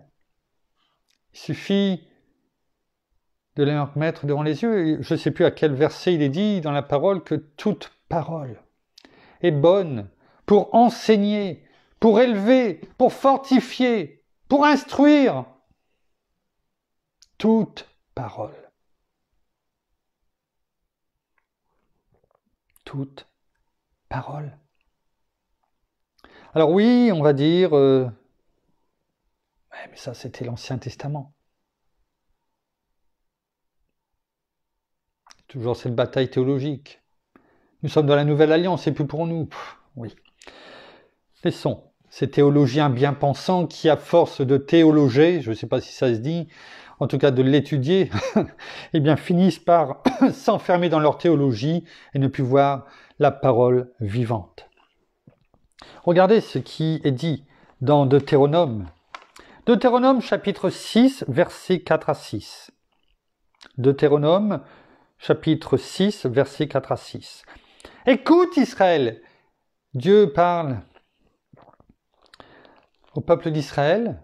Il suffit de les mettre devant les yeux. Et je ne sais plus à quel verset il est dit dans la parole que toute parole est bonne pour enseigner, pour élever, pour fortifier, pour instruire. Toute parole. Toute parole. Alors oui, on va dire, mais ça c'était l'Ancien Testament. Toujours cette bataille théologique. Nous sommes dans la Nouvelle Alliance, c'est plus pour nous. Oui. Laissons ces théologiens bien pensants qui, à force de théologer, je ne sais pas si ça se dit, en tout cas de l'étudier, eh bien finissent par s'enfermer dans leur théologie et ne plus voir la parole vivante. Regardez ce qui est dit dans Deutéronome. Deutéronome chapitre 6, versets 4 à 6. Deutéronome chapitre 6, versets 4 à 6. Écoute Israël, Dieu parle au peuple d'Israël,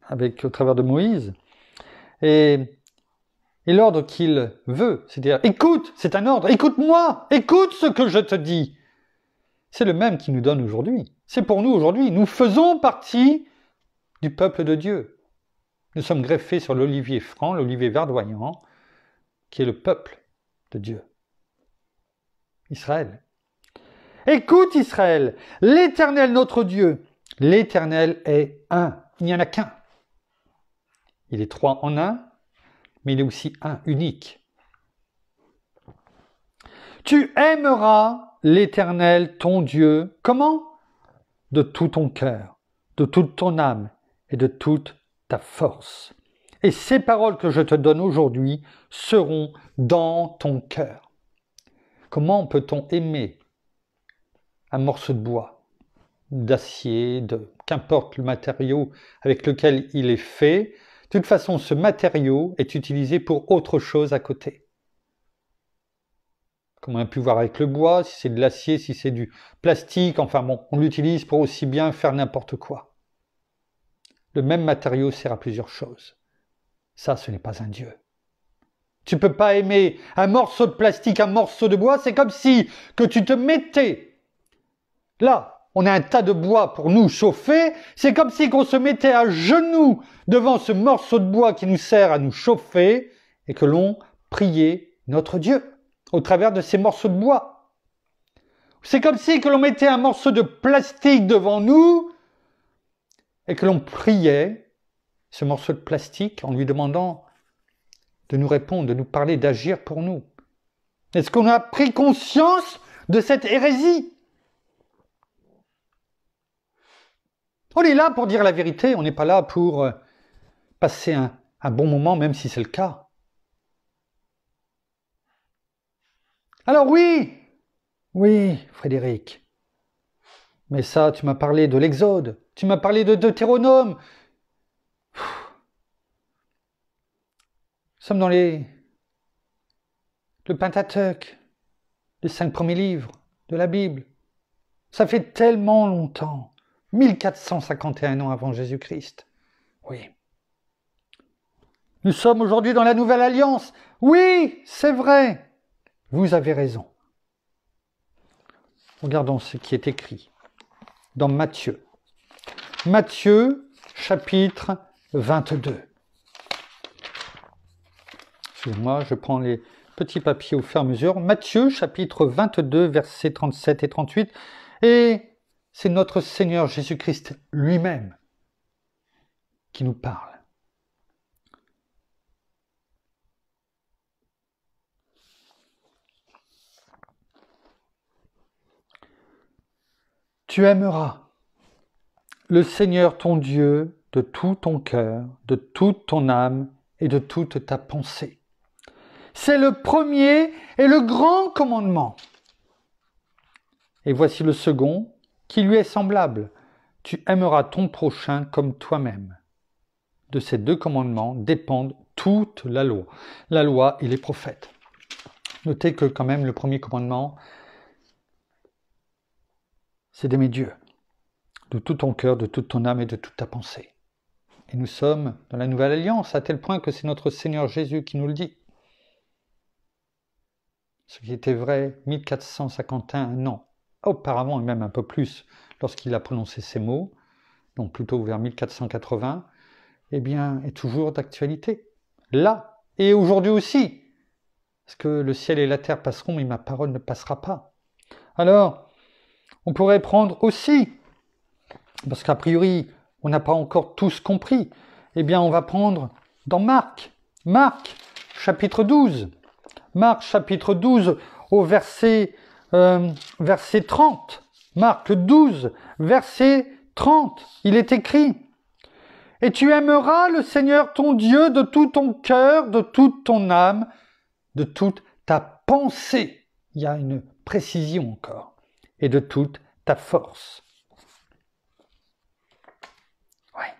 au travers de Moïse, et l'ordre qu'il veut, c'est-à-dire écoute, c'est un ordre, écoute-moi, écoute ce que je te dis. C'est le même qu'il nous donne aujourd'hui. C'est pour nous aujourd'hui. Nous faisons partie du peuple de Dieu. Nous sommes greffés sur l'olivier franc, l'olivier verdoyant, qui est le peuple de Dieu. Israël. Écoute Israël, l'Éternel notre Dieu, l'Éternel est un. Il n'y en a qu'un. Il est 3 en un, mais il est aussi un, unique. Tu aimeras l'Éternel, ton Dieu, comment? De tout ton cœur, de toute ton âme et de toute ta force. Et ces paroles que je te donne aujourd'hui seront dans ton cœur. Comment peut-on aimer un morceau de bois, d'acier, qu'importe le matériau avec lequel il est fait? De toute façon, ce matériau est utilisé pour autre chose à côté. Comme on a pu voir avec le bois, si c'est de l'acier, si c'est du plastique, enfin bon, on l'utilise pour aussi bien faire n'importe quoi. Le même matériau sert à plusieurs choses. Ça, ce n'est pas un Dieu. Tu ne peux pas aimer un morceau de plastique, un morceau de bois, c'est comme si que tu te mettais. Là, on a un tas de bois pour nous chauffer, c'est comme si qu'on se mettait à genoux devant ce morceau de bois qui nous sert à nous chauffer et que l'on priait notre Dieu au travers de ces morceaux de bois. C'est comme si que l'on mettait un morceau de plastique devant nous et que l'on priait ce morceau de plastique en lui demandant de nous répondre, de nous parler, d'agir pour nous. Est-ce qu'on a pris conscience de cette hérésie? On est là pour dire la vérité, on n'est pas là pour passer un bon moment, même si c'est le cas. Alors oui, Frédéric, mais ça, tu m'as parlé de l'Exode, tu m'as parlé de Deutéronome. Nous sommes dans le Pentateuque, les 5 premiers livres de la Bible. Ça fait tellement longtemps, 1451 ans avant Jésus-Christ. Oui. Nous sommes aujourd'hui dans la Nouvelle Alliance. Oui, c'est vrai. Vous avez raison. Regardons ce qui est écrit dans Matthieu. Matthieu, chapitre 22. Excusez-moi, je prends les petits papiers au fur et à mesure. Matthieu, chapitre 22, versets 37 et 38. Et c'est notre Seigneur Jésus-Christ lui-même qui nous parle. Tu aimeras le Seigneur ton Dieu de tout ton cœur, de toute ton âme et de toute ta pensée. C'est le premier et le grand commandement. Et voici le second qui lui est semblable. tu aimeras ton prochain comme toi-même. De ces 2 commandements dépendent toute la loi et les prophètes. Notez que quand même le premier commandement, c'est d'aimer Dieu, de tout ton cœur, de toute ton âme et de toute ta pensée. Et nous sommes dans la Nouvelle Alliance, à tel point que c'est notre Seigneur Jésus qui nous le dit. Ce qui était vrai 1451 ans auparavant, et même un peu plus, lorsqu'il a prononcé ces mots, donc plutôt vers 1480, eh bien, est toujours d'actualité. Là, et aujourd'hui aussi. Parce que le ciel et la terre passeront, mais ma parole ne passera pas. Alors, on pourrait prendre aussi, parce qu'a priori, on n'a pas encore tous compris, eh bien, on va prendre dans Marc, chapitre 12. Marc, chapitre 12, au verset 30. Marc 12, verset 30. Il est écrit: « Et tu aimeras le Seigneur ton Dieu de tout ton cœur, de toute ton âme, de toute ta pensée. » Il y a une précision encore. « Et de toute ta force. » Ouais.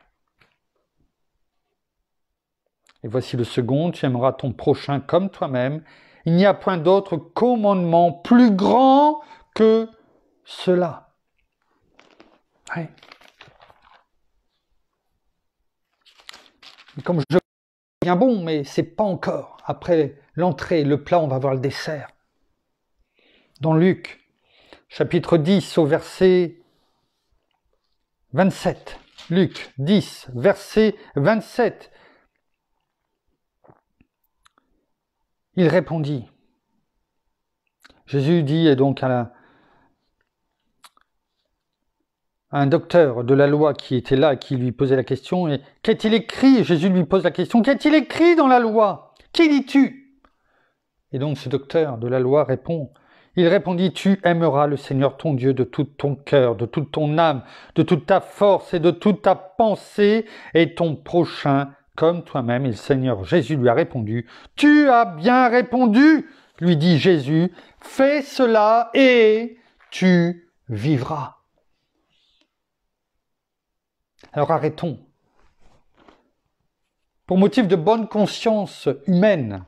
Et voici le second: « Tu aimeras ton prochain comme toi-même. Il n'y a point d'autre commandement plus grand que cela. » Ouais. Et comme je bien bon, mais c'est pas encore. Après l'entrée, le plat, on va voir le dessert. Dans Luc, chapitre 10, au verset 27. Luc 10, verset 27. Il répondit. Jésus dit, et donc à un docteur de la loi qui était là, qui lui posait la question, et qu'est-il écrit? Jésus lui pose la question, qu'est-il écrit dans la loi? Qui lis-tu? Et donc ce docteur de la loi répond, il répondit, tu aimeras le Seigneur ton Dieu de tout ton cœur, de toute ton âme, de toute ta force et de toute ta pensée, et ton prochain comme toi-même. Et le Seigneur Jésus lui a répondu, tu as bien répondu, lui dit Jésus, fais cela et tu vivras. Alors arrêtons. Pour motif de bonne conscience humaine,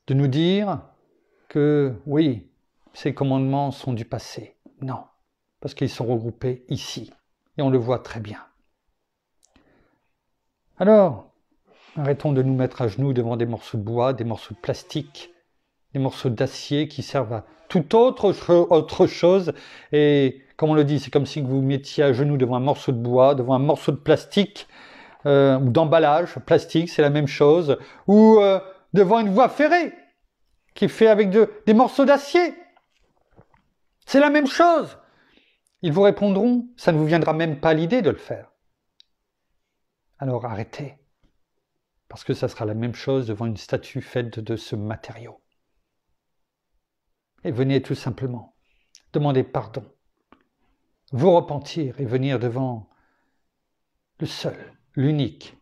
de nous dire que oui, ces commandements sont du passé. Non, parce qu'ils sont regroupés ici, et on le voit très bien. Alors, arrêtons de nous mettre à genoux devant des morceaux de bois, des morceaux de plastique, des morceaux d'acier qui servent à toute autre chose. Et comme on le dit, c'est comme si vous mettiez à genoux devant un morceau de bois, devant un morceau de plastique, ou d'emballage plastique, c'est la même chose, ou devant une voie ferrée qui est faite avec des morceaux d'acier. C'est la même chose. Ils vous répondront, ça ne vous viendra même pas à l'idée de le faire. Alors arrêtez, parce que ça sera la même chose devant une statue faite de ce matériau. Et venez tout simplement demander pardon, vous repentir et venir devant le seul, l'unique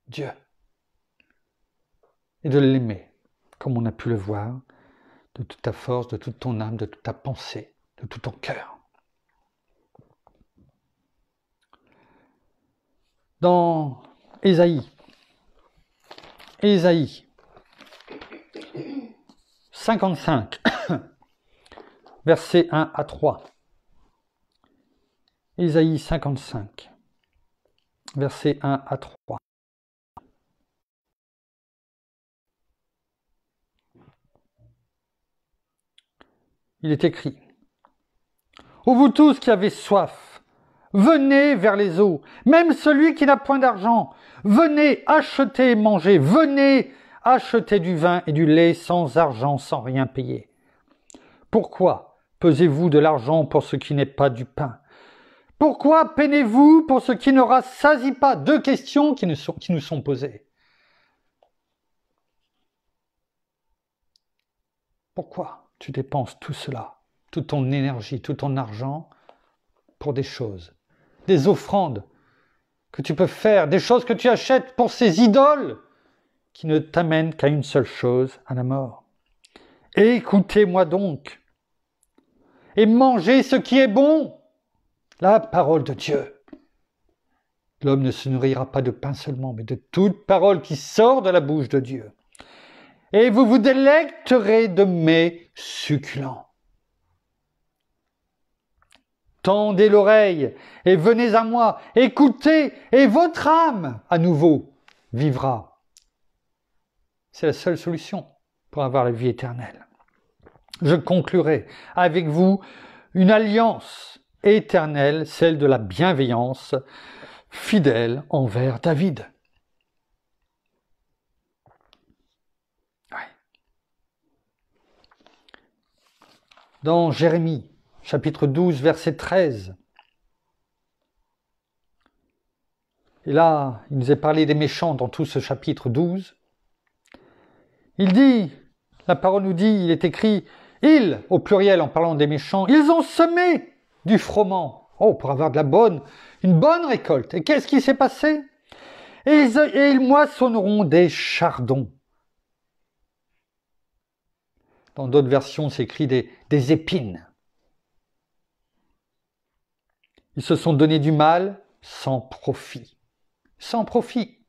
Dieu, et de l'aimer comme on a pu le voir, de toute ta force, de toute ton âme, de toute ta pensée, de tout ton cœur. Dans Ésaïe 55, versets 1 à 3. Ésaïe 55, versets 1 à 3. Il est écrit: « Ô vous tous qui avez soif, venez vers les eaux, même celui qui n'a point d'argent, venez acheter et manger, venez acheter du vin et du lait sans argent, sans rien payer. Pourquoi pesez-vous de l'argent pour ce qui n'est pas du pain? Pourquoi peinez-vous pour ce qui ne rassasie pas ?» Deux questions qui nous sont posées. Pourquoi tu dépenses tout cela, toute ton énergie, tout ton argent, pour des choses, des offrandes que tu peux faire, des choses que tu achètes pour ces idoles qui ne t'amènent qu'à une seule chose, à la mort. Écoutez-moi donc, et mangez ce qui est bon. La parole de Dieu. L'homme ne se nourrira pas de pain seulement, mais de toute parole qui sort de la bouche de Dieu. Et vous vous délecterez de mets succulents. Tendez l'oreille et venez à moi, écoutez, et votre âme, à nouveau, vivra. C'est la seule solution pour avoir la vie éternelle. Je conclurai avec vous une alliance éternelle, celle de la bienveillance, fidèle envers David. Ouais. Dans Jérémie, chapitre 12, verset 13, et là, il nous est parlé des méchants dans tout ce chapitre 12. Il dit, la parole nous dit, il est écrit, ils, au pluriel en parlant des méchants, ils ont semé du froment, pour avoir une bonne récolte. Et qu'est-ce qui s'est passé? Et ils moissonneront des chardons. Dans d'autres versions, c'est écrit des épines. Ils se sont donné du mal sans profit. Sans profit.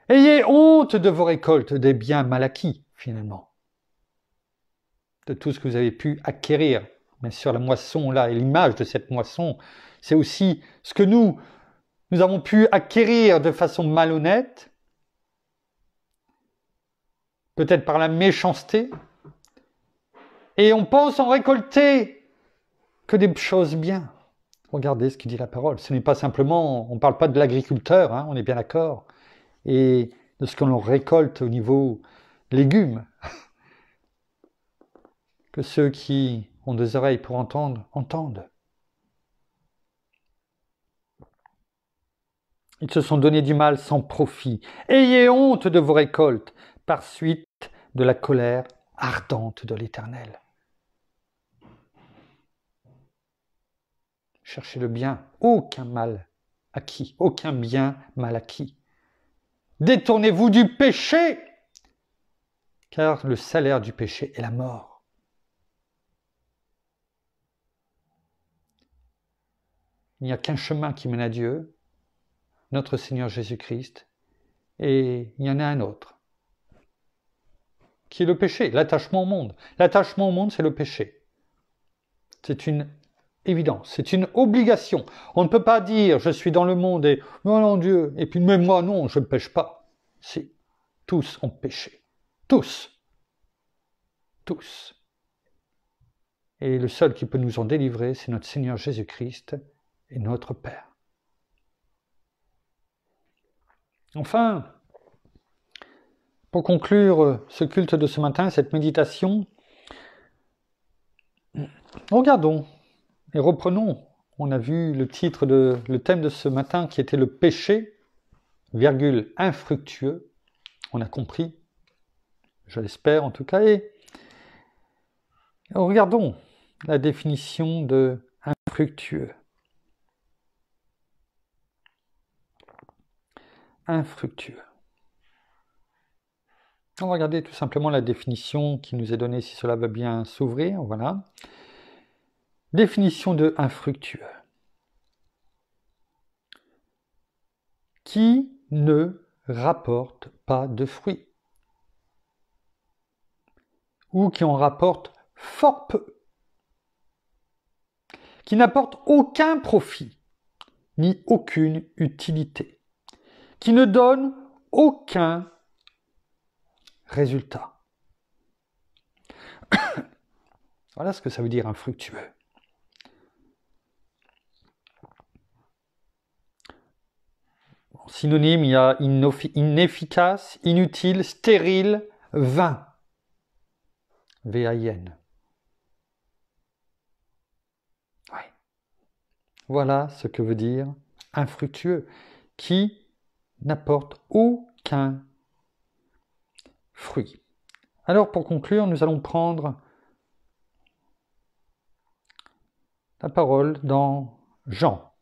Ayez honte de vos récoltes, des biens mal acquis, finalement. De tout ce que vous avez pu acquérir. Bien sûr, la moisson, là, et l'image de cette moisson, c'est aussi ce que nous avons pu acquérir de façon malhonnête, peut-être par la méchanceté, et on pense en récolter que des choses bien. Regardez ce que dit la parole. Ce n'est pas simplement, on ne parle pas de l'agriculteur, on est bien d'accord, et de ce que l'on récolte au niveau légumes. Que ceux qui ont des oreilles pour entendre, entendent. Ils se sont donné du mal sans profit. Ayez honte de vos récoltes, par suite de la colère ardente de l'Éternel. Cherchez le bien, aucun mal acquis, aucun bien mal acquis. Détournez-vous du péché, car le salaire du péché est la mort. Il n'y a qu'un chemin qui mène à Dieu, notre Seigneur Jésus-Christ, et il y en a un autre, qui est le péché, l'attachement au monde. L'attachement au monde, c'est le péché. C'est une évidence, c'est une obligation. On ne peut pas dire, je suis dans le monde et non, Dieu, et puis même moi, non, je ne pêche pas. Si, tous ont péché. Tous. Tous. Et le seul qui peut nous en délivrer, c'est notre Seigneur Jésus-Christ et notre Père. Enfin, pour conclure ce culte de ce matin, cette méditation, regardons et reprenons. On a vu le thème de ce matin qui était le péché, infructueux. On a compris, je l'espère en tout cas. Et regardons la définition de infructueux. Infructueux. On va regarder tout simplement la définition qui nous est donnée, si cela va bien s'ouvrir. Voilà. Définition de infructueux. Qui ne rapporte pas de fruits. Ou qui en rapporte fort peu. Qui n'apporte aucun profit, ni aucune utilité. Qui ne donne aucun résultat. Voilà ce que ça veut dire infructueux. En synonyme, il y a inefficace, inutile, stérile, vain. V-A-I-N. Ouais. Voilà ce que veut dire infructueux, qui n'apporte aucun fruit. Alors pour conclure, nous allons prendre la parole dans Jean.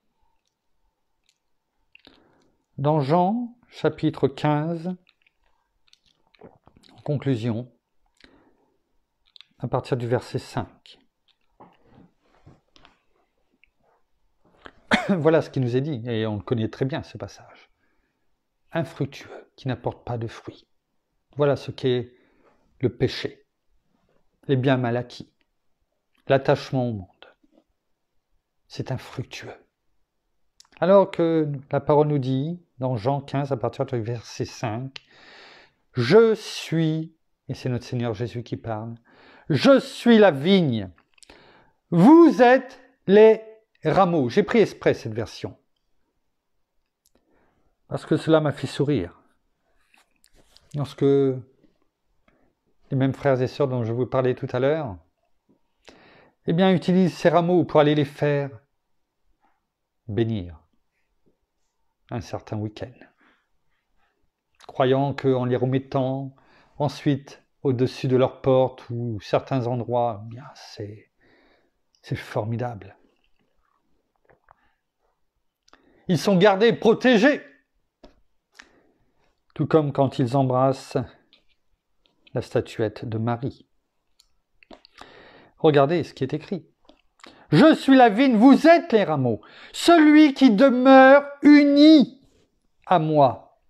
Dans Jean, chapitre 15, en conclusion, à partir du verset 5. Voilà ce qui nous est dit, et on le connaît très bien ce passage. Infructueux, qui n'apporte pas de fruits. Voilà ce qu'est le péché, les biens mal acquis, l'attachement au monde. C'est infructueux. Alors que la parole nous dit, dans Jean 15, à partir du verset 5, « Je suis », et c'est notre Seigneur Jésus qui parle, « je suis la vigne, vous êtes les rameaux ». J'ai pris exprès cette version, parce que cela m'a fait sourire. Lorsque les mêmes frères et sœurs dont je vous parlais tout à l'heure, eh bien, utilisent ces rameaux pour aller les faire bénir un certain week-end, croyant qu'en les remettant ensuite au-dessus de leur porte ou certains endroits, eh bien c'est formidable. Ils sont gardés, protégés, tout comme quand ils embrassent la statuette de Marie. Regardez ce qui est écrit. « Je suis la vigne, vous êtes les rameaux. Celui qui demeure uni à moi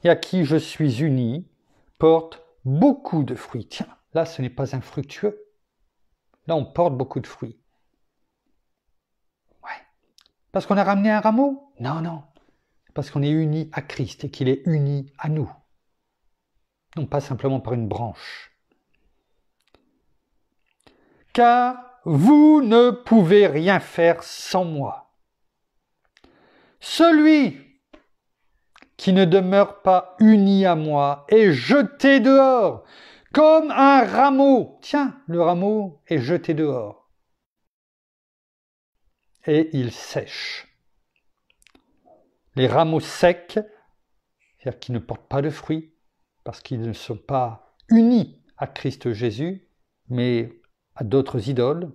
et à qui je suis uni porte beaucoup de fruits. » Tiens, là ce n'est pas infructueux. Là on porte beaucoup de fruits. Ouais. Parce qu'on a ramené un rameau? Non, non. Parce qu'on est uni à Christ et qu'il est uni à nous. Non pas simplement par une branche. Car vous ne pouvez rien faire sans moi. Celui qui ne demeure pas uni à moi est jeté dehors, comme un rameau. Tiens, le rameau est jeté dehors. Et il sèche. Les rameaux secs, c'est-à-dire qui ne portent pas de fruits, parce qu'ils ne sont pas unis à Christ Jésus, mais à d'autres idoles,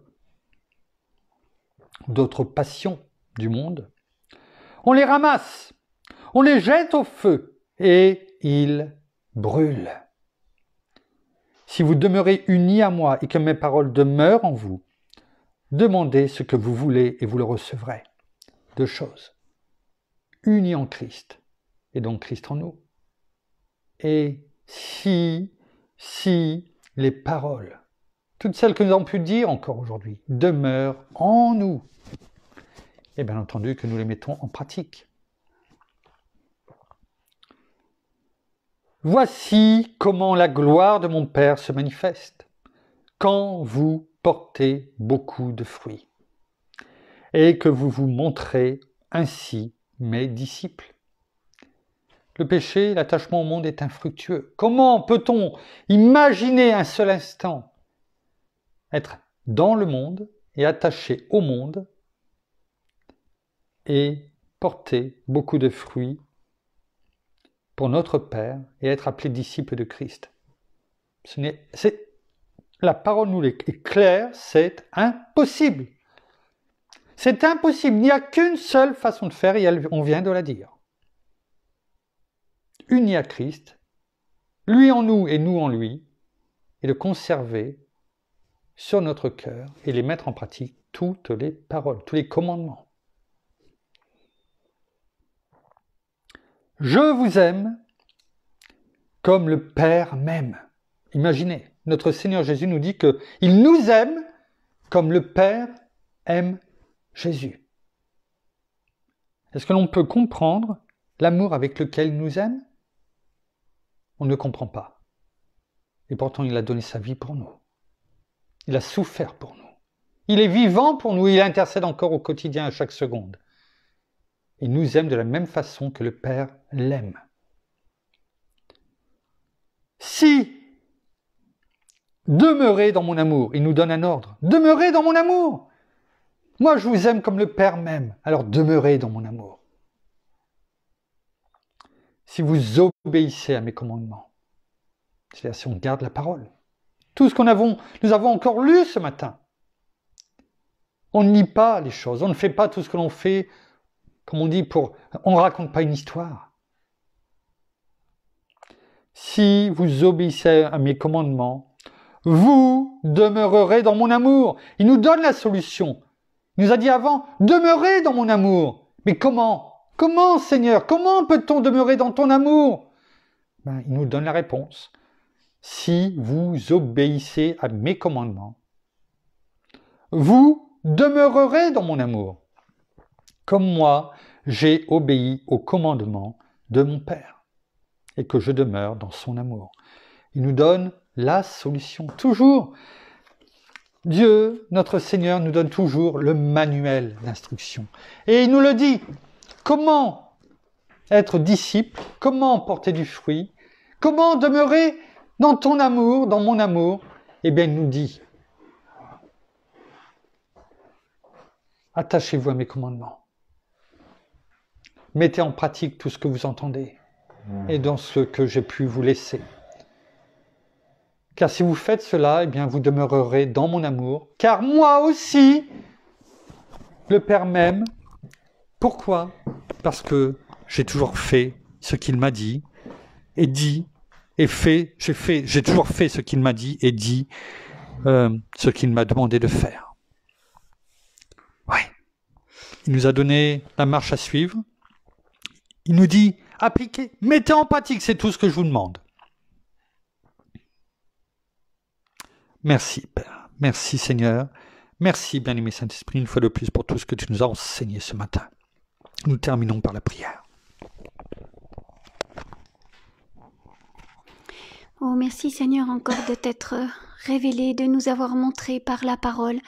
d'autres passions du monde, on les ramasse, on les jette au feu et ils brûlent. Si vous demeurez unis à moi et que mes paroles demeurent en vous, demandez ce que vous voulez et vous le recevrez. Deux choses. Unis en Christ et donc Christ en nous. Et si les paroles, toutes celles que nous avons pu dire encore aujourd'hui, demeurent en nous, et bien entendu que nous les mettons en pratique. Voici comment la gloire de mon Père se manifeste, quand vous portez beaucoup de fruits, et que vous vous montrez ainsi mes disciples. Le péché, l'attachement au monde est infructueux. Comment peut-on imaginer un seul instant être dans le monde et attaché au monde et porter beaucoup de fruits pour notre Père et être appelé disciple de Christ? La parole nous est claire, c'est impossible. C'est impossible. Il n'y a qu'une seule façon de faire et on vient de la dire. Unis à Christ, lui en nous et nous en lui, et de conserver sur notre cœur et les mettre en pratique toutes les paroles, tous les commandements. Je vous aime comme le Père m'aime. Imaginez, notre Seigneur Jésus nous dit qu'il nous aime comme le Père aime Jésus. Est-ce que l'on peut comprendre l'amour avec lequel il nous aime? On ne comprend pas. Et pourtant, il a donné sa vie pour nous. Il a souffert pour nous. Il est vivant pour nous, il intercède encore au quotidien à chaque seconde. Il nous aime de la même façon que le Père l'aime. Si demeurez dans mon amour, il nous donne un ordre. Demeurez dans mon amour. Moi, je vous aime comme le Père m'aime. Alors demeurez dans mon amour. Si vous obéissez à mes commandements, c'est-à-dire si on garde la parole. Tout ce nous avons encore lu ce matin. On ne lit pas les choses, on ne fait pas tout ce que l'on fait, comme on dit, on ne raconte pas une histoire. Si vous obéissez à mes commandements, vous demeurerez dans mon amour. Il nous donne la solution. Il nous a dit avant, demeurez dans mon amour. Mais comment? Comment, Seigneur? Comment peut-on demeurer dans ton amour? Il nous donne la réponse. Si vous obéissez à mes commandements, vous demeurerez dans mon amour, comme moi, j'ai obéi aux commandements de mon Père, et que je demeure dans son amour. Il nous donne la solution, toujours. Dieu, notre Seigneur, nous donne toujours le manuel d'instruction. Et il nous le dit, comment être disciple, comment porter du fruit, comment demeurer dans ton amour, dans mon amour. Eh bien, il nous dit, attachez-vous à mes commandements. Mettez en pratique tout ce que vous entendez et dans ce que j'ai pu vous laisser. Car si vous faites cela, eh bien vous demeurerez dans mon amour, car moi aussi, le Père m'aime. Pourquoi? Parce que j'ai toujours fait ce qu'il m'a dit, et dit, et fait, j'ai toujours fait ce qu'il m'a dit, et dit ce qu'il m'a demandé de faire. Oui. Il nous a donné la marche à suivre. Il nous dit, appliquez, mettez en pratique, c'est tout ce que je vous demande. Merci Père, merci Seigneur, merci bien-aimé Saint-Esprit, une fois de plus pour tout ce que tu nous as enseigné ce matin. Nous terminons par la prière. Oh, merci Seigneur encore de t'être révélé, de nous avoir montré par la parole,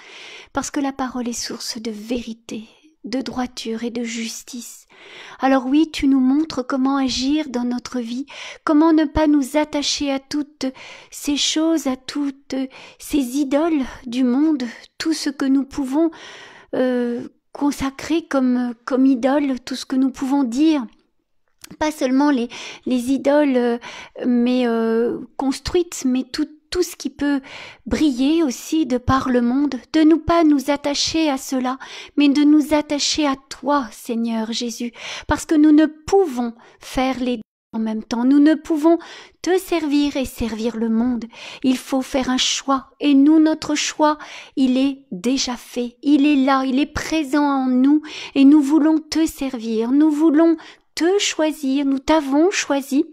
parce que la parole est source de vérité, de droiture et de justice. Alors oui, tu nous montres comment agir dans notre vie, comment ne pas nous attacher à toutes ces choses, à toutes ces idoles du monde, tout ce que nous pouvons consacrer comme idole, tout ce que nous pouvons dire. Pas seulement les idoles mais construites, mais tout ce qui peut briller aussi de par le monde, de ne pas nous attacher à cela, mais de nous attacher à toi, Seigneur Jésus, parce que nous ne pouvons faire les deux en même temps. Nous ne pouvons te servir et servir le monde. Il faut faire un choix, et nous, notre choix, il est déjà fait. Il est là, il est présent en nous, et nous voulons te servir, nous voulons te choisir, nous t'avons choisi.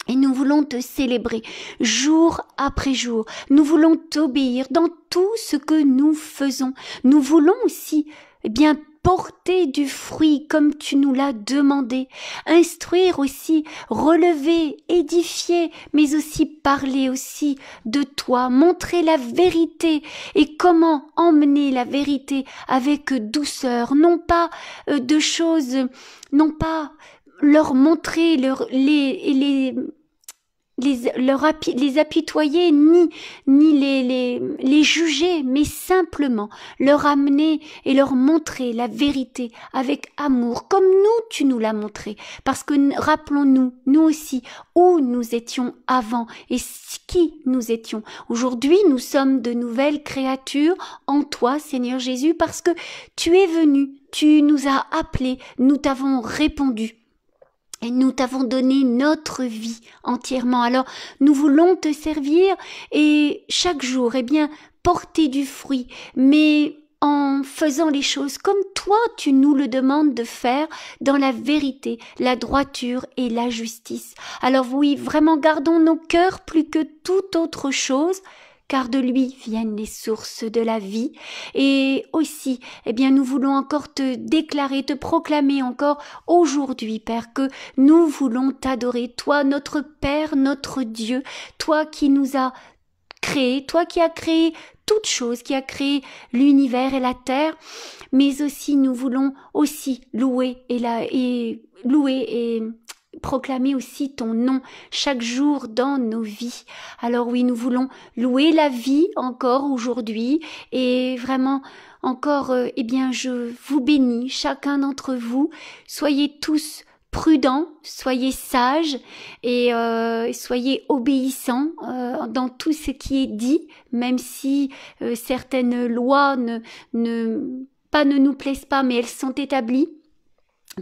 Et nous voulons te célébrer jour après jour. Nous voulons t'obéir dans tout ce que nous faisons. Nous voulons aussi, porter du fruit comme tu nous l'as demandé. Instruire aussi, relever, édifier, mais aussi parler aussi de toi. Montrer la vérité et comment emmener la vérité avec douceur. Non pas de choses, non pas leur montrer les apitoyer ni les juger, mais simplement leur amener et leur montrer la vérité avec amour, comme nous tu nous l'as montré, parce que rappelons-nous, nous aussi, où nous étions avant et qui nous étions. Aujourd'hui, nous sommes de nouvelles créatures en toi, Seigneur Jésus, parce que tu es venu, tu nous as appelés, nous t'avons répondu. Et nous t'avons donné notre vie entièrement. Alors, nous voulons te servir et chaque jour, porter du fruit, mais en faisant les choses comme toi tu nous le demandes de faire, dans la vérité, la droiture et la justice. Alors oui, vraiment gardons nos cœurs plus que toute autre chose, car de lui viennent les sources de la vie. Et aussi, nous voulons encore te déclarer, te proclamer encore aujourd'hui, Père, que nous voulons t'adorer, toi notre Père, notre Dieu, toi qui nous as créés, toi qui as créé toutes choses, qui a créé l'univers et la terre, mais aussi nous voulons aussi louer et proclamer aussi ton nom chaque jour dans nos vies. Alors oui, nous voulons louer la vie encore aujourd'hui et vraiment encore, je vous bénis, chacun d'entre vous. Soyez tous prudents, soyez sages et soyez obéissants dans tout ce qui est dit, même si certaines lois ne nous plaisent pas, mais elles sont établies.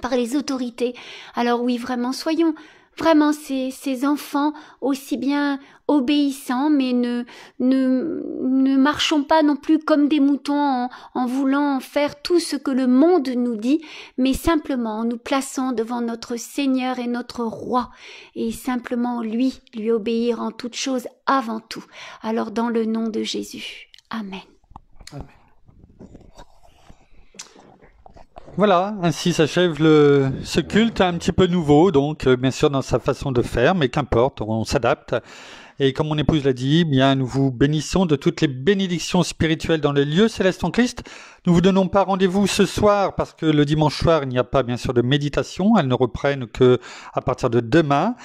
par les autorités. Alors oui, vraiment, soyons vraiment ces enfants aussi bien obéissants, mais ne marchons pas non plus comme des moutons en voulant faire tout ce que le monde nous dit, mais simplement en nous plaçant devant notre Seigneur et notre Roi, et simplement lui obéir en toutes choses avant tout. Alors dans le nom de Jésus. Amen. Amen. Voilà, ainsi s'achève ce culte un petit peu nouveau, donc bien sûr dans sa façon de faire, mais qu'importe, on s'adapte. Et comme mon épouse l'a dit, bien nous vous bénissons de toutes les bénédictions spirituelles dans les lieux célestes en Christ. Nous vous donnons pas rendez-vous ce soir parce que le dimanche soir il n'y a pas bien sûr de méditation, elles ne reprennent que à partir de demain.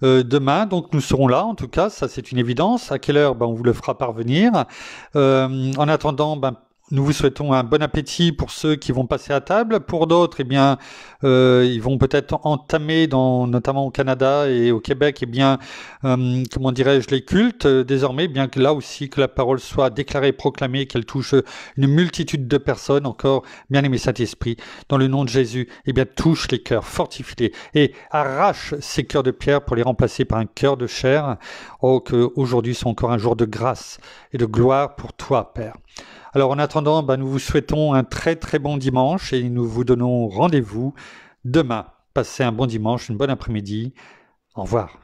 Donc nous serons là, en tout cas, ça c'est une évidence. À quelle heure? On vous le fera parvenir. En attendant, nous vous souhaitons un bon appétit pour ceux qui vont passer à table. Pour d'autres, ils vont peut-être entamer, notamment au Canada et au Québec, les cultes désormais, bien que là aussi que la parole soit déclarée et proclamée, qu'elle touche une multitude de personnes. Encore, bien-aimé Saint-Esprit, dans le nom de Jésus, touche les cœurs, fortifie-les et arrache ces cœurs de pierre pour les remplacer par un cœur de chair. Oh, que aujourd'hui soit encore un jour de grâce et de gloire pour toi, Père. Alors en attendant, nous vous souhaitons un très très bon dimanche et nous vous donnons rendez-vous demain. Passez un bon dimanche, une bonne après-midi. Au revoir.